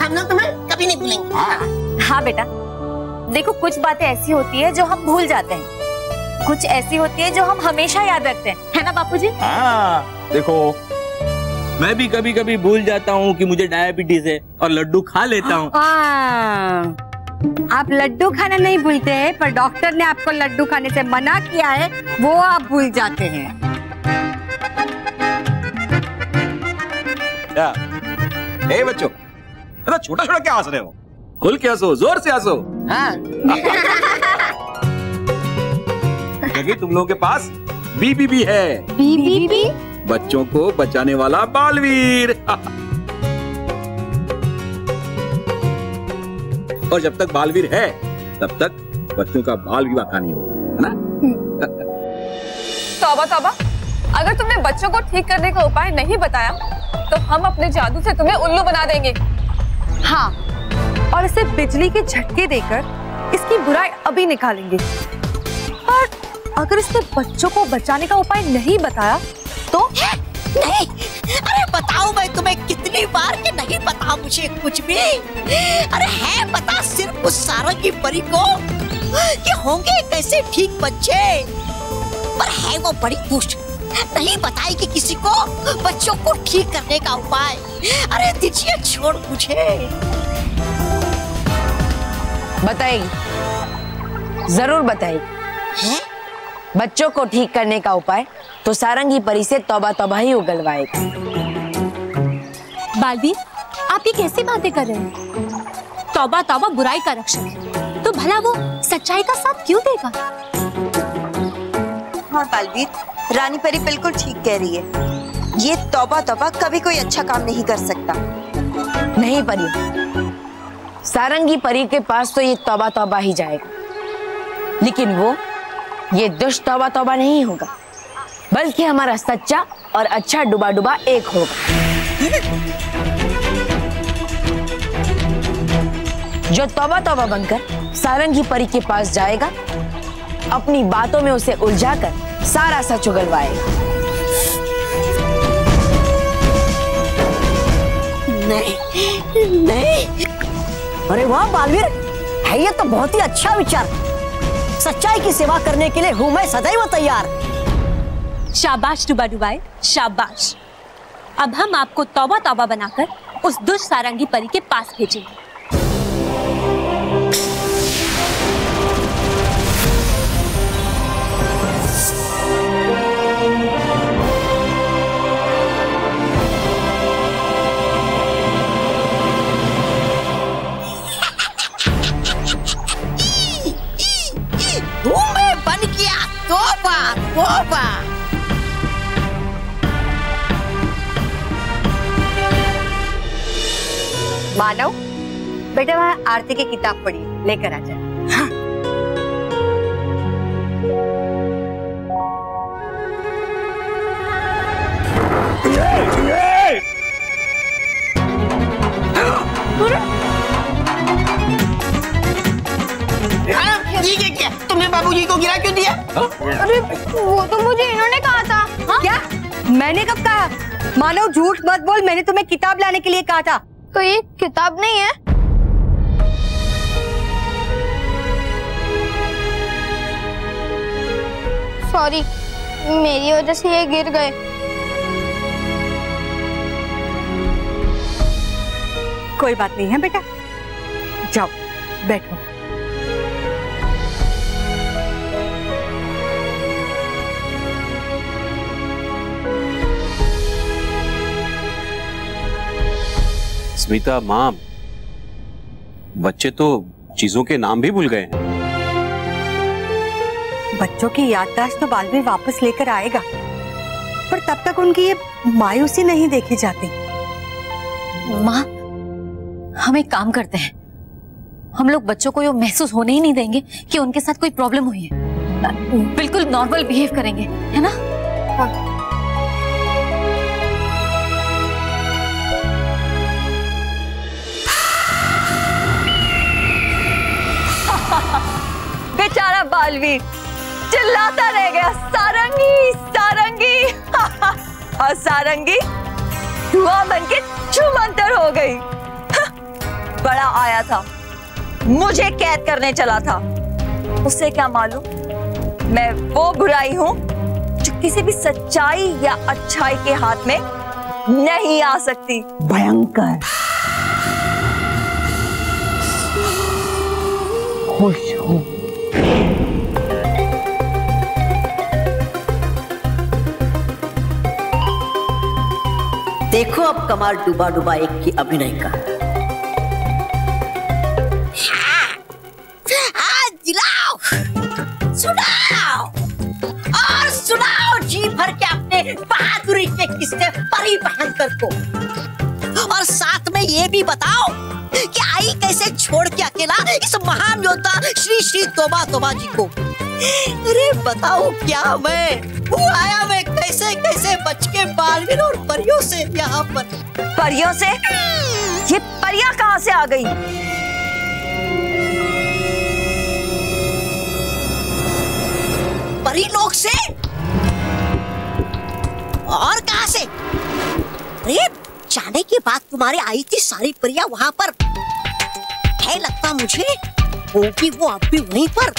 हम लोग तुम्हें कभी नहीं भूलेंगे। हाँ बेटा, देखो कुछ बातें ऐसी होती है जो हम भूल जाते हैं, कुछ ऐसी होती है जो हम हमेशा याद रखते हैं, है ना बापूजी? हाँ, देखो मैं भी कभी कभी भूल जाता हूँ कि मुझे डायबिटीज है और लड्डू खा लेता हूँ। आप लड्डू खाना नहीं भूलते हैं, पर डॉक्टर ने आपको लड्डू खाने से मना किया है, वो आप भूल जाते हैं। क्या? ए बच्चों, छोटा छोटा क्या हंस रहे हो? खुल के हंसो, जोर से हंसो। हाँ। क्योंकि तुम लोगों के पास बीबी भी है। बीबी? बच्चों को बचाने वाला बालवीर। और जब तक बालवीर है तब तक बच्चों का बाल विवाह का नहीं होगा, है ना? तौबा तौबा, अगर तुमने बच्चों को ठीक करने का उपाय नहीं बताया तो हम अपने जादू से तुम्हें उल्लू बना देंगे। हाँ, और इसे बिजली के झटके देकर इसकी बुराई अभी निकालेंगे। पर अगर इसने बच्चों को बचाने का उपाय नहीं बताया तो? नहीं, अरे बताओ, मैं तुम्हें कितनी बार कि नहीं पता मुझे कुछ भी। अरे है पता सिर्फ उस सारंगी परी को कि होंगे कैसे ठीक बच्चे, पर है वो बड़ी दुष्ट, नहीं बताएगी किसी को बच्चों को ठीक करने का उपाय। अरे दीजिए छोड़ मुझे। बताएगी, जरूर बताएगी। बच्चों को ठीक करने का उपाय तो सारंगी परी से तौबा तौबा ही उगलवाएगा। बालवीर, आप ये कैसी बातें कर रहे हैं? तौबा तौबा बुराई का रक्षक है, तो भला वो सच्चाई का साथ क्यों देगा? हाँ बालवीर, रानी परी बिल्कुल ठीक कह रही है। ये तौबा तौबा कभी कोई अच्छा काम नहीं कर सकता। नहीं परी, सारंगी परी के पास तो ये तौबा तौबा ही जाएगा, लेकिन वो ये दुष्ट तौबा तौबा नहीं होगा, बल्कि हमारा सच्चा और अच्छा डुबा डुबा एक होगा। जो तौबा तौबा बनकर सारंगी परी के पास जाएगा, अपनी बातों में उसे उलझाकर सारा सच उगलवाएगा। नहीं नहीं, अरे वाह बालवीर, है ये तो बहुत ही अच्छा विचार। सच्चाई की सेवा करने के लिए हूँ मैं सदैव तैयार। शाबाश डुबा डुबाए, शाबाश। अब हम आपको तौबा तौबा बनाकर उस दुष्ट सारंगी परी के पास भेजेंगे। मैं बन गया तौबा तौबा। मानव, बेटा वहाँ आरती की किताब पढ़ी, लेकर आ जाए। ये क्या? तुमने बाबूजी को गिरा क्यों दिया? अरे वो तो मुझे इन्होंने कहा था। हाँ? क्या? मैंने कब कहा? मानव झूठ मत बोल, मैंने तुम्हें किताब लाने के लिए कहा था। तो ये किताब नहीं है? सॉरी, मेरी वजह से ये गिर गए। कोई बात नहीं है बेटा, जाओ बैठो। स्मिता माँ, बच्चे तो चीजों के नाम भी भूल गए हैं। बच्चों की याददाश्त तो बालवीर वापस लेकर आएगा, पर तब तक उनकी ये मायूसी नहीं देखी जाती। माँ, हम एक काम करते हैं, हम लोग बच्चों को ये महसूस होने ही नहीं देंगे कि उनके साथ कोई प्रॉब्लम हुई है। बिल्कुल नॉर्मल बिहेव करेंगे, है ना? बेचारा बालवीर चिल्लाता रह गया, सारंगी सारंगी। और सारंगी धुआं बनके छुमंतर हो गई। बड़ा आया था, मुझे कैद करने चला था। उसे क्या मालूम मैं वो बुराई हूं जो किसी भी सच्चाई या अच्छाई के हाथ में नहीं आ सकती। भयंकर। खुश हूं। देखो अब कमाल डूबा डूबा एक की अभिनय का। दिलाओ, सुनाओ और सुनाओ जी भर के अपने बहादुरी के किस्से परी भयंकर को। और साथ में ये भी बताओ कि आई कैसे छोड़ के अकेला इस महान योद्धा श्री श्री तोबा तोबा जी को। अरे बताओ क्या मैं आया मैं कैसे कैसे बच के बालवीर और परियों से यहाँ पर। परियों से? ये परियां कहाँ से आ गई? परी लोग से? और कहाँ से? अरे जाने के बाद तुम्हारे आई थी सारी परियां वहां पर। है लगता मुझे होगी वो अब भी वहीं पर,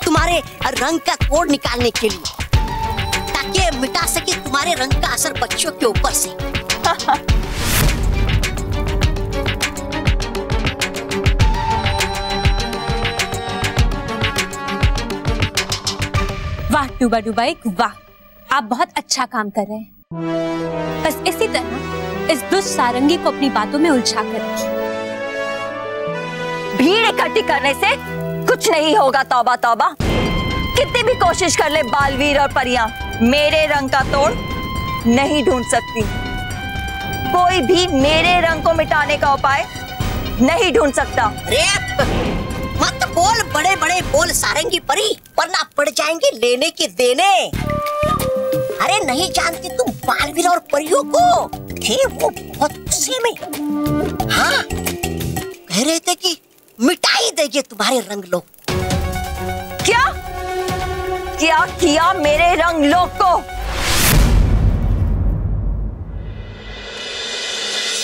तुम्हारे रंग का कोड निकालने के लिए, ताकि मिटा सके तुम्हारे रंग का असर बच्चों के ऊपर से। वाह डूबा डूबाई, वाह, आप बहुत अच्छा काम कर रहे हैं। बस इसी तरह इस दुष्ट सारंगी को अपनी बातों में उलझा कर रखिए। भीड़ इकट्ठी करने से कुछ नहीं होगा। तौबा तौबा, कितनी भी कोशिश कर ले बालवीर और परियां मेरे रंग का तोड़ नहीं ढूंढ सकती। कोई भी मेरे रंग को मिटाने का उपाय नहीं ढूंढ सकता। मत बोल बड़े बड़े बोल सारंगी परी, वरना पड़ जाएंगे लेने के देने। अरे नहीं जानती तुम बालवीर और परियों को? थे वो बहुत गुस्से में। हाँ, कह रहे थे कि मिटा ही देंगे तुम्हारे रंग लोग। क्या क्या किया मेरे रंग लोग को?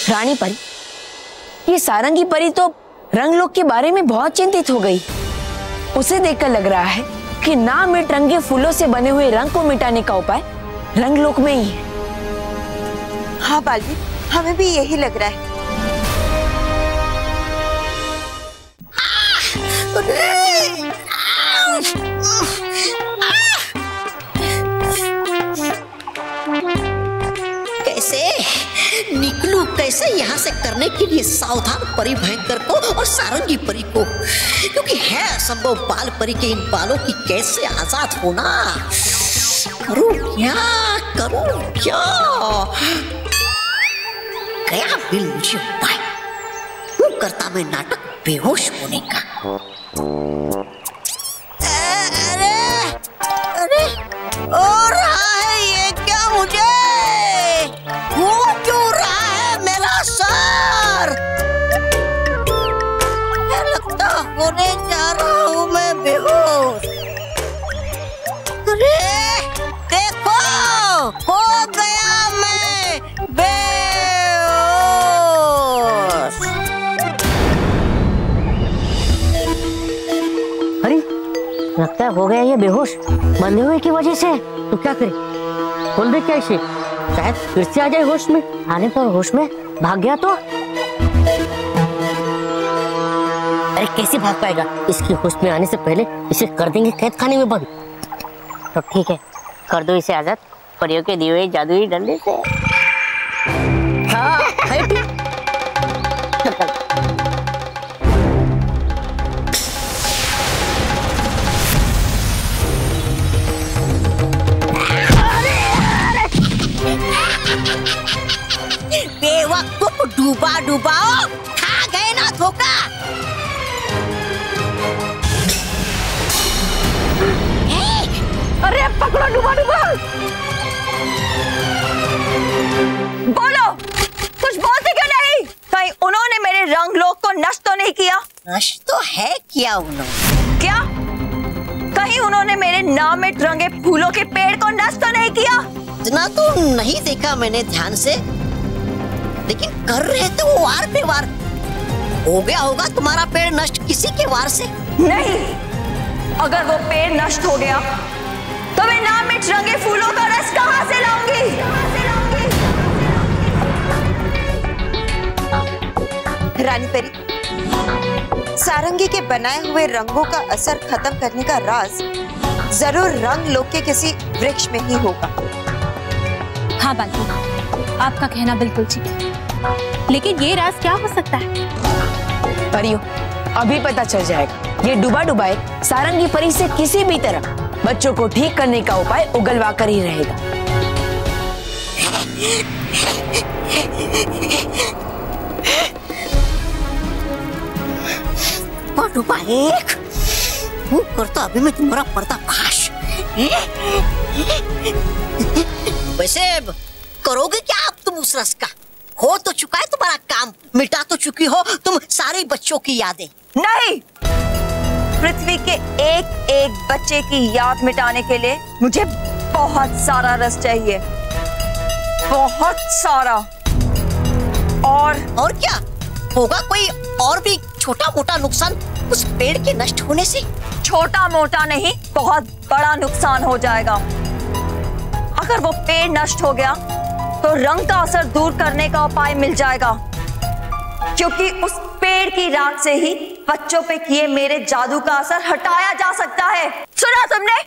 रानी परी, ये सारंगी परी तो रंग लोग के बारे में बहुत चिंतित हो गई। उसे देखकर लग रहा है कि ना मिट रंगे फूलों से बने हुए रंग को मिटाने का उपाय रंग लोक में ही है। हाँ बालवीर, हमें भी यही लग रहा है। कैसे निकलूं कैसे यहाँ से करने के लिए सावधान परी भयंकर को और सारंगी परी को, क्योंकि है असंभव बाल परी के इन बालों की कैसे आजाद होना। करूं क्या करूं क्या? गया मिल मुझे उपाय। क्यों करता मैं नाटक बेहोश होने का? अरे अरे हो रहा है ये क्या मुझे? वो क्यों रहा है मेरा सर? लगता होने जा रहा हूँ मैं बेहोश। अरे देखो हो गया मैं बेहोश। अरे लगता है हो गया ये बेहोश बंधे हुए की वजह से। तो क्या करे, खोल दे क्या इसे? शायद फिर से आ जाए होश में। आने पर होश में भाग गया तो? अरे कैसे भाग पाएगा? इसकी होश में आने से पहले इसे कर देंगे कैद खाने में बंद। तो ठीक है, कर दो इसे आजाद परियों के दिए हुए जादुई डंडे से। है तू? बेवकूफ डूबा डूबाओ, खा गए ना धोखा। अरे पकड़ो डूबा डूबा। बोलो, कुछ बोलते क्यों नहीं? कहीं उन्होंने मेरे रंग लोक को नष्ट तो नहीं किया? नष्ट तो है किया उन्होंने। क्या? कहीं उन्होंने मेरे नाम में रंगे फूलों के पेड़ को नष्ट तो नहीं किया? इतना तो नहीं देखा मैंने ध्यान से, लेकिन कर रहे थे वो वार पे वार। हो गया होगा तुम्हारा पेड़ नष्ट किसी के वार से। नहीं, अगर वो पेड़ नष्ट हो गया तो मैं नाम में रंगे फूलों का रस कहां से लाऊंगी? रानी परी, सारंगी के बनाए हुए रंगों का असर खत्म करने का राज जरूर रंग लोक के किसी वृक्ष में ही होगा। हाँ बालवीर, आपका कहना बिल्कुल ठीक है, लेकिन ये राज क्या हो सकता है? परियों, अभी पता चल जाएगा। ये डूबा डुबाए सारंगी परी से किसी भी तरह बच्चों को ठीक करने का उपाय उगलवा कर ही रहेगा। डूबा एक वो करता अभी मैं तुम्हारा पर्दाफाश। वैसे करोगे क्या आप तुम उस रस का? हो तो चुका है तुम्हारा काम, मिटा तो चुकी हो तुम सारे बच्चों की यादें। नहीं, पृथ्वी के एक एक बच्चे की याद मिटाने के लिए मुझे बहुत सारा रस चाहिए, बहुत सारा। और क्या होगा? कोई और भी छोटा मोटा नुकसान उस पेड़ के नष्ट होने से? छोटा मोटा नहीं, बहुत बड़ा नुकसान हो जाएगा। अगर वो पेड़ नष्ट हो गया तो रंग का असर दूर करने का उपाय मिल जाएगा, क्योंकि उस पेड़ की राख से ही बच्चों पे किए मेरे जादू का असर हटाया जा सकता है। सुना तुमने?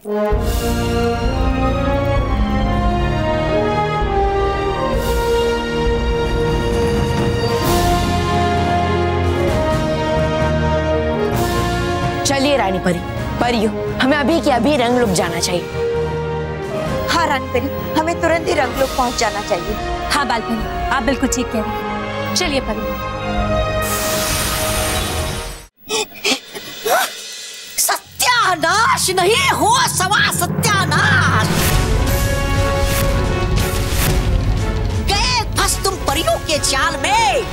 चलिए रानी परी, परियों, हमें अभी के अभी रंग लोक जाना चाहिए। हाँ रानी परी, हमें तुरंत ही रंग लोक पहुंच जाना चाहिए। हाँ बालवीर, आप बिल्कुल ठीक कह रही हैं। चलिए परी। सत्यानाश नहीं हो सवा सत्यानाश। गए फंस तुम परियों के जाल में।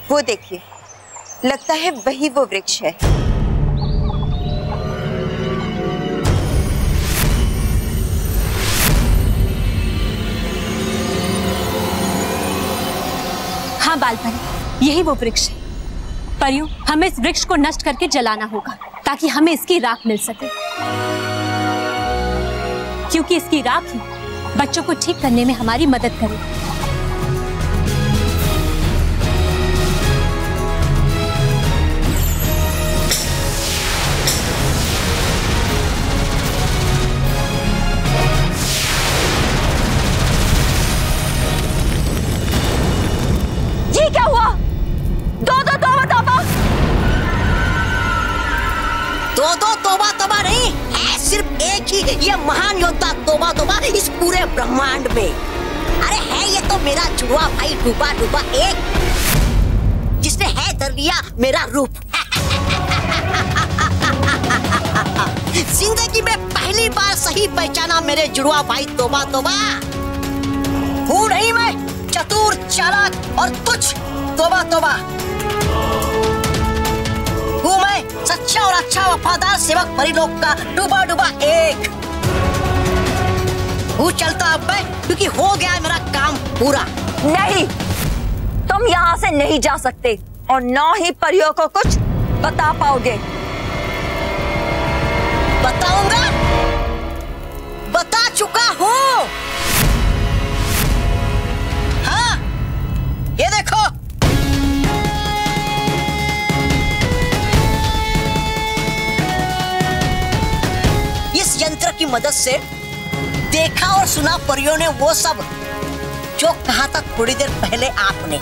वो देखिए, लगता है वही वो वृक्ष है। हाँ बालपरी, यही वो वृक्ष है। परियों, हमें इस वृक्ष को नष्ट करके जलाना होगा ताकि हमें इसकी राख मिल सके, क्योंकि इसकी राख ही बच्चों को ठीक करने में हमारी मदद करेगी। क्या हुआ? दो तोबा तोबा नहीं है, सिर्फ एक ही ये महान योद्धा तोबा तोबा इस पूरे ब्रह्मांड में। अरे है ये तो मेरा जुड़वा भाई डूबा डूबा एक, जिसने है धर लिया मेरा रूप। जिंदगी में पहली बार सही पहचाना मेरे जुड़वा भाई तोबा तोबा। हूँ नहीं मैं चतुर चालाक और तुझ तोबा तोबा, हूँ मैं सच्चा और अच्छा वफादार सेवक परिलोक का डूबा डूबा एक। तू चलता अब मैं, क्योंकि हो गया है मेरा काम पूरा। नहीं, तुम यहाँ से नहीं जा सकते और ना ही परियों को कुछ बता पाओगे। बताऊंगा, बता चुका हूँ। हाँ, ये देखो। इस यंत्र की मदद से देखा और सुना परियों ने वो सब जो कहा था थोड़ी देर पहले आपने।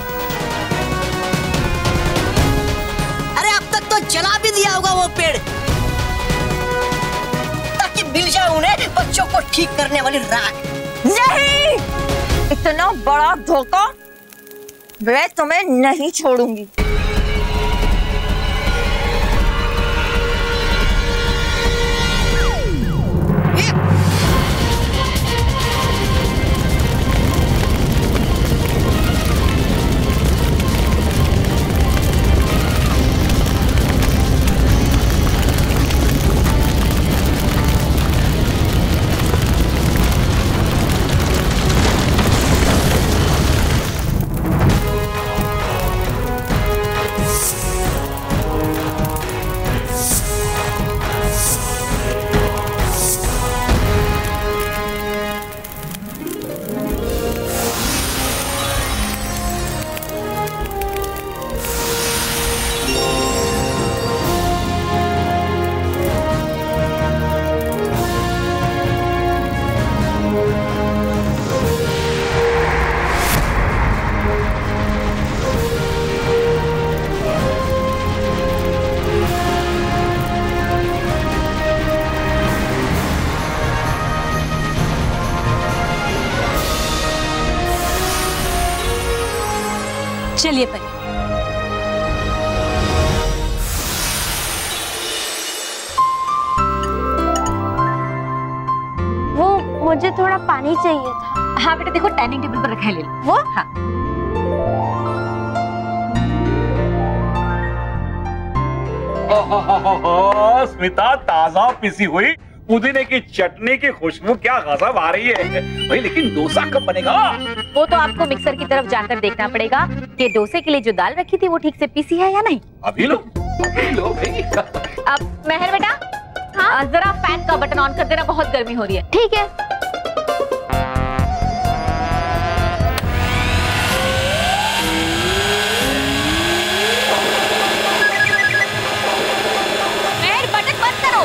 अरे अब तक तो जला भी दिया होगा वो पेड़, ताकि मिल जाए उन्हें बच्चों को ठीक करने वाली राख। नहीं, इतना बड़ा धोखा मैं तुम्हें नहीं छोड़ूंगी। चलिए परी। वो मुझे थोड़ा पानी चाहिए था। हाँ बेटा देखो डाइनिंग टेबल पर रखा है, ले लो। वो हाँ। स्मिता, ताजा पिसी हुई पुदीने की चटनी की खुशबू क्या गजब आ रही है भाई। लेकिन डोसा कब बनेगा? वो तो आपको मिक्सर की तरफ जाकर देखना पड़ेगा कि डोसे के लिए जो दाल रखी थी वो ठीक से पीसी है या नहीं। अभी लो भाई। अब मेहर बेटा, हाँ? जरा फैन का बटन ऑन कर देना, बहुत गर्मी हो रही है। ठीक है। मेहर बटन बंद करो।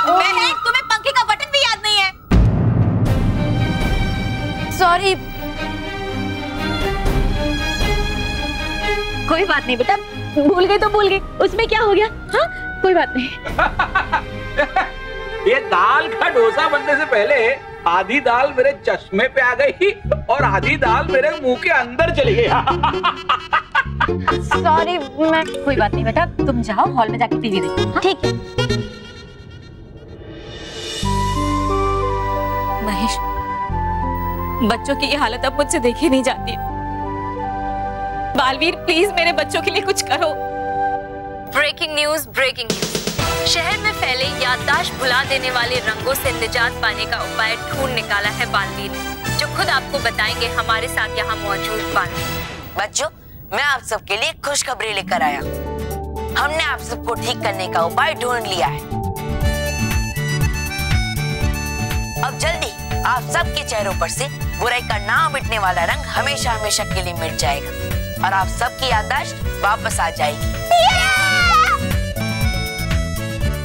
मेहर, तुम्हें पंखे का बटन भी याद नहीं है? सॉरी। कोई बात नहीं बेटा, भूल गई तो भूल गई, उसमें क्या हो गया। हाँ कोई बात नहीं। ये दाल का डोसा बनने से पहले आधी दाल मेरे चश्मे पे आ गई और आधी दाल मेरे मुंह के अंदर चली गई। सॉरी। मैं कोई बात नहीं बेटा, तुम जाओ हॉल में जाके टीवी देखो। ठीक है। महेश, बच्चों की ये हालत अब मुझसे देखी नहीं जाती है। बालवीर प्लीज मेरे बच्चों के लिए कुछ करो। Breaking news, breaking news. शहर में फैले याददाश्त भुला देने वाले रंगों से निजात पाने का उपाय ढूंढ निकाला है बालवीर ने, जो खुद आपको बताएंगे हमारे साथ यहाँ मौजूद बालवीर। बच्चों, मैं आप सबके लिए खुशखबरी लेकर आया। हमने आप सबको ठीक करने का उपाय ढूंढ लिया है। अब जल्दी आप सबके चेहरों पर से बुराई का ना मिटने वाला रंग हमेशा हमेशा के लिए मिट जाएगा और आप सबकी याददाश्त वापस आ जाएगी।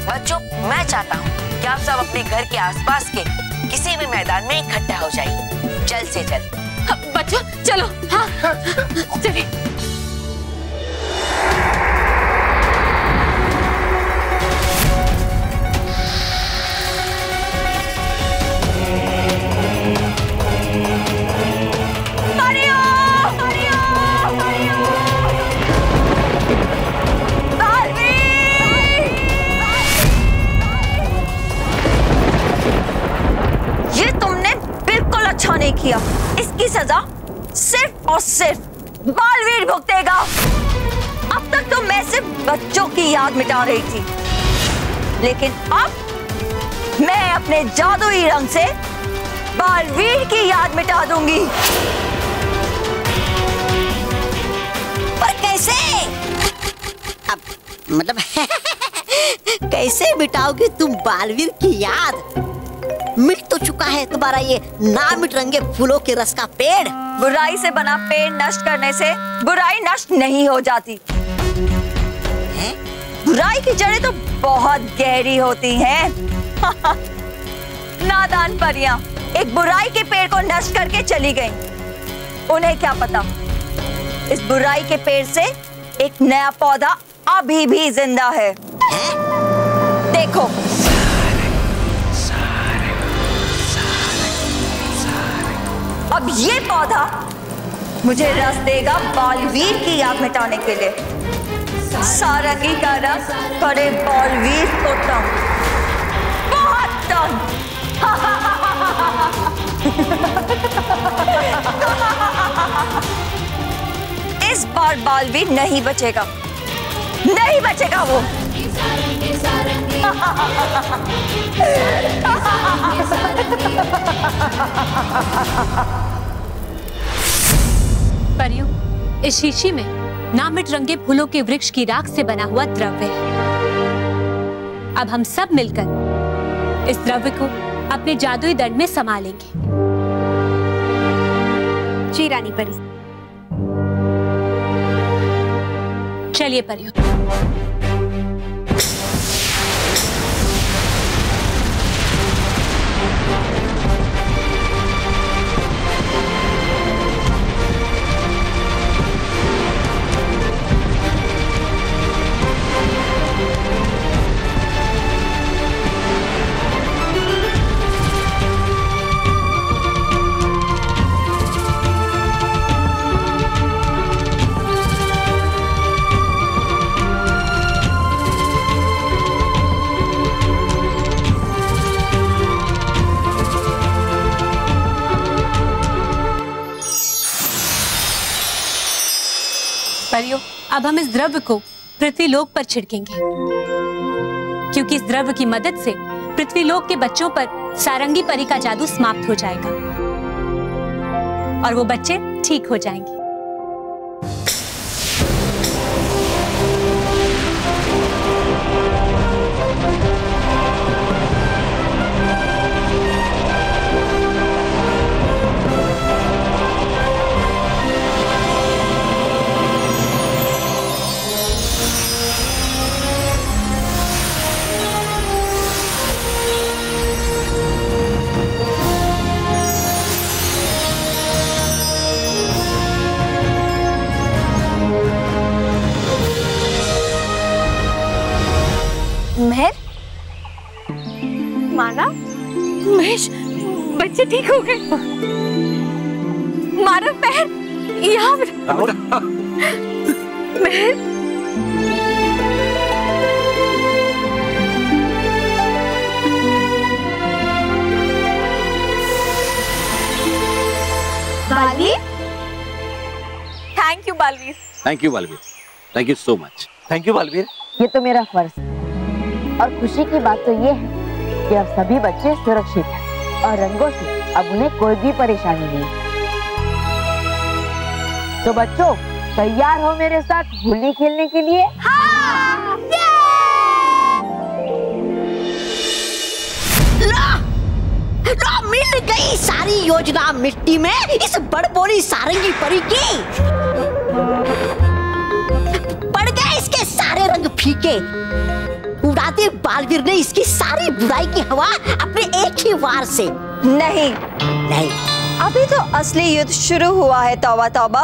बच्चों, मैं चाहता हूँ कि आप सब अपने घर के आसपास के किसी भी मैदान में इकट्ठा हो जाइए, जल्द से जल्द। बच्चों चलो। हाँ चलिए। नहीं किया, इसकी सजा सिर्फ और सिर्फ बालवीर भुगतेगा। अब तक तो मैं सिर्फ बच्चों की याद मिटा रही थी, लेकिन अब मैं अपने जादुई रंग से बालवीर की याद मिटा दूंगी। पर कैसे? अब मतलब कैसे मिटाओगी तुम बालवीर की याद? मिट तो चुका है तुम्हारा ये ना मिट रंगे फूलों के रस का पेड़। बुराई से बना पेड़ नष्ट करने से बुराई नष्ट नहीं हो जाती। बुराई की जड़ें तो बहुत गहरी होती हैं। नादान परियां एक बुराई के पेड़ को नष्ट करके चली गईं। उन्हें क्या पता इस बुराई के पेड़ से एक नया पौधा अभी भी जिंदा है। देखो अब ये पौधा मुझे रस देगा बालवीर की याद मिटाने के लिए। सारंगी का रस करे बालवीर को तंग, बहुत तंग। इस बार बालवीर नहीं बचेगा, नहीं बचेगा वो। परियों, इस शीशी में नामित रंगे फूलों के वृक्ष की राख से बना हुआ द्रव्य है। अब हम सब मिलकर इस द्रव्य को अपने जादुई दंड में समा लेंगे। जी रानी परी। चलिए परियों। परियों, अब हम इस द्रव्य को पृथ्वी लोक पर छिड़केंगे, क्योंकि इस द्रव्य की मदद से पृथ्वी लोक के बच्चों पर सारंगी परी का जादू समाप्त हो जाएगा और वो बच्चे ठीक हो जाएंगे। मेहर, माना, महेश, बच्चे ठीक हो गए। मानव, मेहर, यहाँ Mehar, Baalveer, thank you Baalveer. Thank you Baalveer, thank you so much. Thank you Baalveer. ये तो मेरा फर्ज है और खुशी की बात तो ये है कि अब सभी बच्चे सुरक्षित हैं और रंगों से अब उन्हें कोई भी परेशानी नहीं। तो बच्चों, तैयार हो मेरे साथ होली खेलने के लिए? हाँ! ला मिल गई सारी योजना मिट्टी में इस बड़बोली सारंगी परी की। पड़ गए इसके सारे रंग फीके। उड़ाते बालवीर ने इसकी सारी बुराई की हवा अपने एक ही वार से। नहीं नहीं, अभी तो असली युद्ध शुरू हुआ है। तौबा तौबा।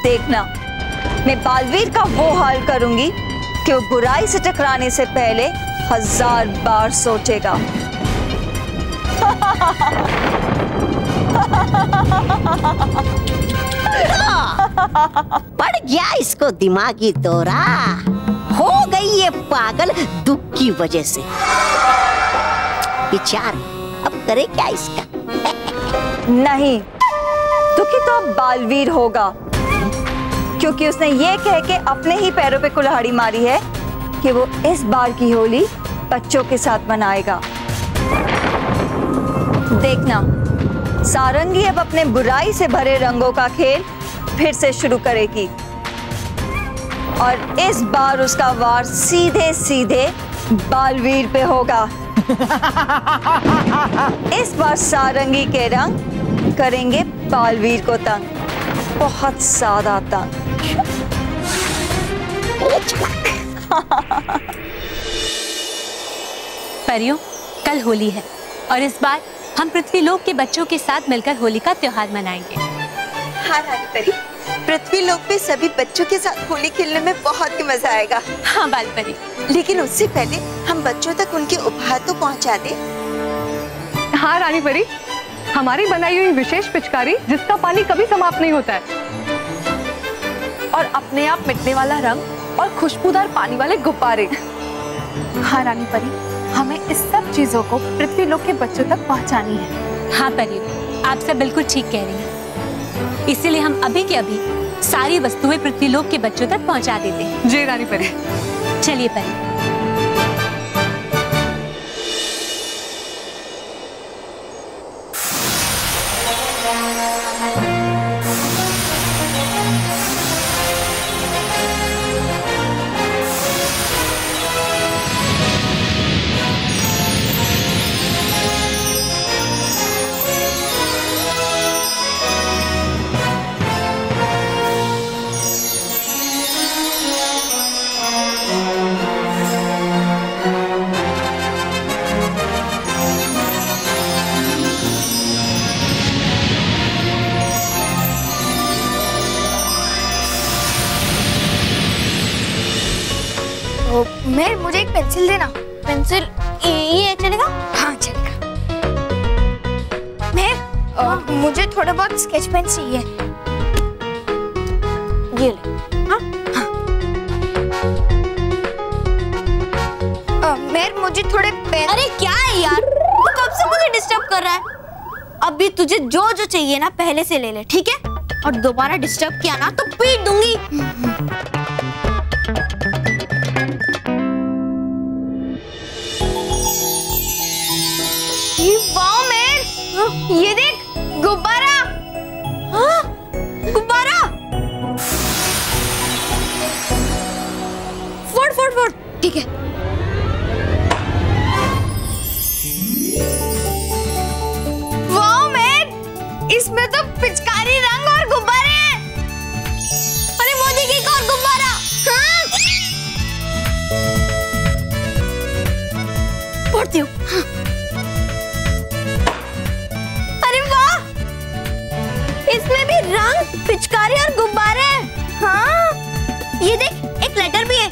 देखना, मैं बालवीर का वो हाल करूंगी कि वो बुराई से टकराने से पहले 1000 बार सोचेगा। पड़ गया इसको दिमागी दौरा। हो गई ये पागल दुख की वजह से। विचार अब करे क्या इसका? नहीं, दुखी तो अब बालवीर होगा, क्योंकि उसने ये कह के अपने ही पैरों पे कुल्हाड़ी मारी है कि वो इस बार की होली बच्चों के साथ मनाएगा। देखना, सारंगी अब अपने बुराई से भरे रंगों का खेल फिर से शुरू करेगी और इस बार उसका वार सीधे सीधे बालवीर पे होगा। इस बार सारंगी के रंग करेंगे बालवीर को तंग, बहुत ज्यादा तंग। परियों, कल होली है और इस बार हम पृथ्वी लोक के बच्चों के साथ मिलकर होली का त्योहार मनाएंगे। हाँ रानी परी, पृथ्वी लोक पे सभी बच्चों के साथ होली खेलने में बहुत ही मजा आएगा। हाँ बाल परी, लेकिन उससे पहले हम बच्चों तक उनके उपहार तो पहुंचा दे। हाँ रानी परी, हमारी बनाई हुई विशेष पिचकारी जिसका पानी कभी समाप्त नहीं होता है और अपने आप मिटने वाला रंग और खुशबूदार पानी वाले गुब्बारे। हाँ रानी परी, हमें इस सब चीजों को पृथ्वी लोक के बच्चों तक पहुंचानी है। हाँ परियों, आप सब बिल्कुल ठीक कह रही हैं। इसीलिए हम अभी के अभी सारी वस्तुएं पृथ्वी लोक के बच्चों तक पहुंचा देते हैं। जी रानी परी। चलिए परी। मेर, मुझे एक पेंसिल देना। पेंसिल ये चलेगा? हाँ चलेगा। मेर, मुझे थोड़ा बहुत स्केच पेन चाहिए। ये ले। हाँ हाँ। मेर, मुझे थोड़े पेन। अरे क्या है यार, तू कब से मुझे डिस्टर्ब कर रहा है? अभी तुझे जो जो चाहिए ना पहले से ले ले, ठीक है? और दोबारा डिस्टर्ब किया ना तो पीट दूंगी। वाओ मेर, ये देख गुब्बारा। हाँ, गुब्बारा। फोड़ फोड़ फोड़। ठीक है। वाओ मेर, इसमें तो पिचकारी रंग और गुब्बारे हैं। अरे मोदी की एक और गुब्बारा। हाँ? फोड़ती हूँ। इसमें भी रंग, पिचकारी और गुब्बारे हैं। हाँ, ये देख, एक लेटर भी है।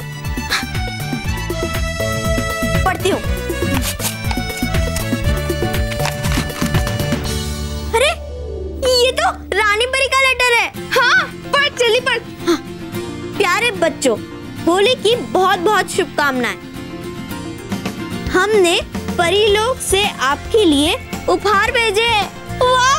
पढ़ती हूँ। अरे, ये तो रानी परी का लेटर है। हाँ, पढ़ जल्दी पढ़। हाँ। प्यारे बच्चों, होली की बहुत बहुत शुभकामनाएं। हमने परीलोक से आपके लिए उपहार भेजे हैं। वाह!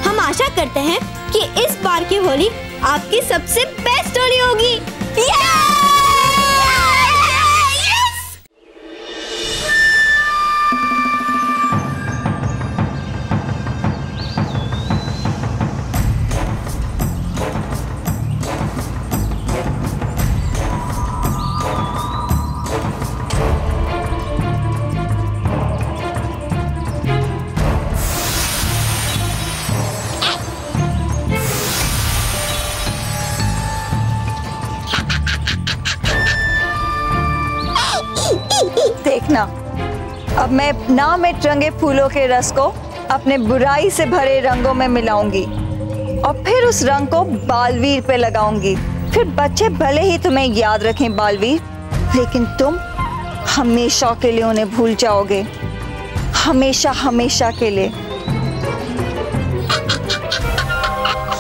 हम आशा करते हैं कि इस बार की होली आपकी सबसे बेस्ट होली होगी। देखना, अब मैं ना मिट रंगे फूलों के रस को अपने बुराई से भरे रंगों में मिलाऊंगी और फिर उस रंग को बालवीर पे लगाऊंगी। फिर बच्चे भले ही तुम्हें याद रखें बालवीर, लेकिन तुम हमेशा के लिए उन्हें भूल जाओगे, हमेशा हमेशा के लिए।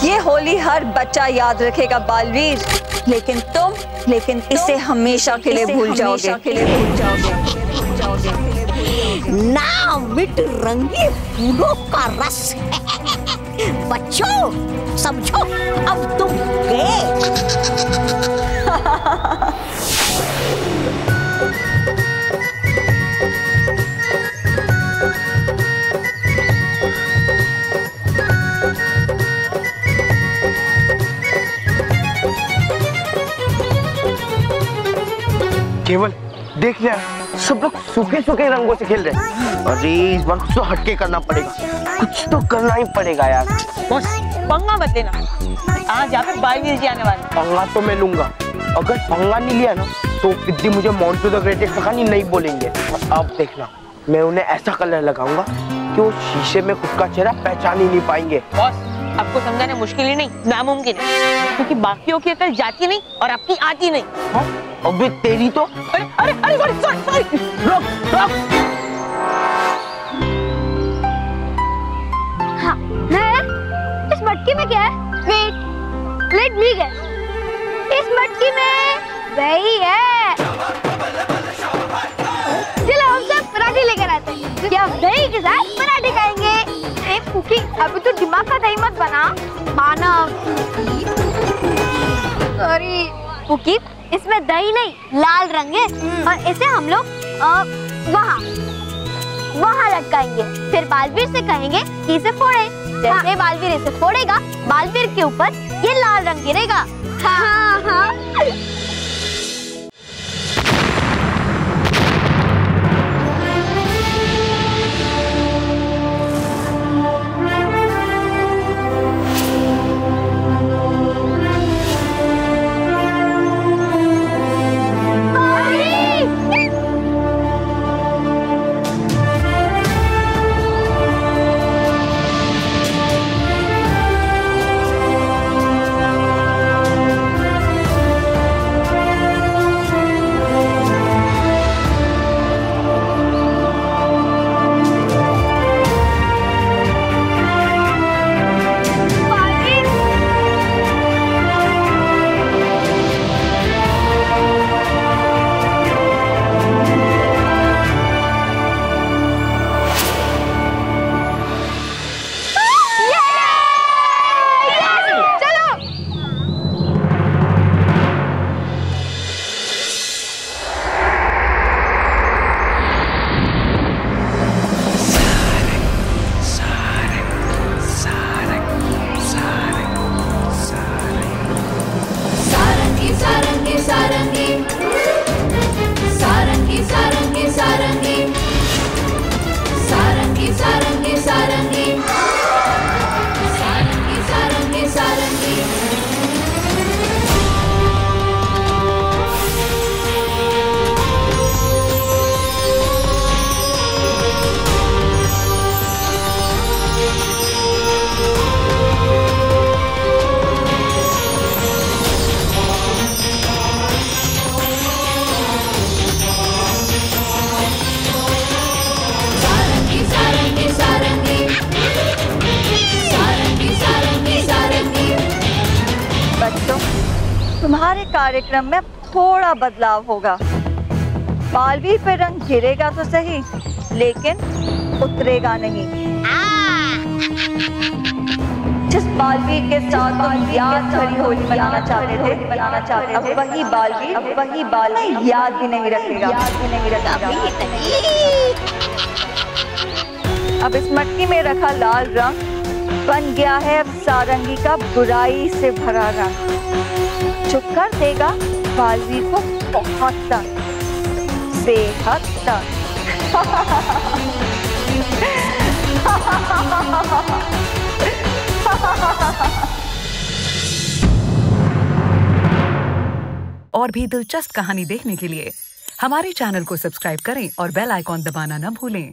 ये होली हर बच्चा याद रखेगा बालवीर, लेकिन इसे हमेशा के लिए भूल जाओगे। ना मिट रंगी फूलों का रस। बच्चों समझो, अब तुम गए। केवल देख लिया, सब लोग सूखे सूखे रंगों से खेल रहे हैं। अरे इस बार कुछ तो हटके करना पड़ेगा, कुछ तो करना ही पड़ेगा यार। बस पंगा मत लेना, आज यहाँ पे बालवीर जी आने वाले। पंगा तो मैं लूंगा, अगर पंगा नहीं लिया ना तो विद्दी मुझे मोंटू द ग्रेटेस्ट कहानी नहीं बोलेंगे। अब देखना, मैं उन्हें ऐसा कलर लगाऊंगा कि वो शीशे में खुद का चेहरा पहचान ही नहीं पाएंगे। बॉस आपको समझाना मुश्किल ही नहीं, नामुमकिन है, क्योंकि बाकियों की अकल जाती नहीं और आपकी आती नहीं। हाँ? अबे तेरी तो अरे अरे अरे सॉरी रुक रुक। हाँ, इस मटकी में क्या है? Wait, let me guess. इस मटकी में दही है। चलो हम सब पराठे लेकर आते हैं। क्या दही के साथ पराठे खाएंगे? कुकी, अभी तो दिमाग का दही मत बना। मानव, सॉरी। कुकी, इसमें दही नहीं, लाल रंग है और इसे हम लोग वहाँ लटकाएंगे। फिर बालवीर से कहेंगे कि इसे फोड़े। जैसे बालवीर इसे फोड़ेगा, बालवीर के ऊपर ये लाल रंग गिरेगा। हाँ हाँ। तुम्हारे कार्यक्रम में थोड़ा बदलाव होगा। बालवीर पे रंग गिरेगा तो सही, लेकिन उतरेगा नहीं। जिस बालवीर के साथ तुम याद भरी होली मनाना चाहते थे, अब वही बालवीर याद भी नहीं रखेगा। अब इस मटकी में रखा लाल रंग बन गया है अब सारंगी का बुराई से भरा रंग, जो कर देगा बालवीर को बहुत तंग, बेहद तंग। और भी दिलचस्प कहानी देखने के लिए हमारे चैनल को सब्सक्राइब करें और बेल आइकॉन दबाना न भूलें।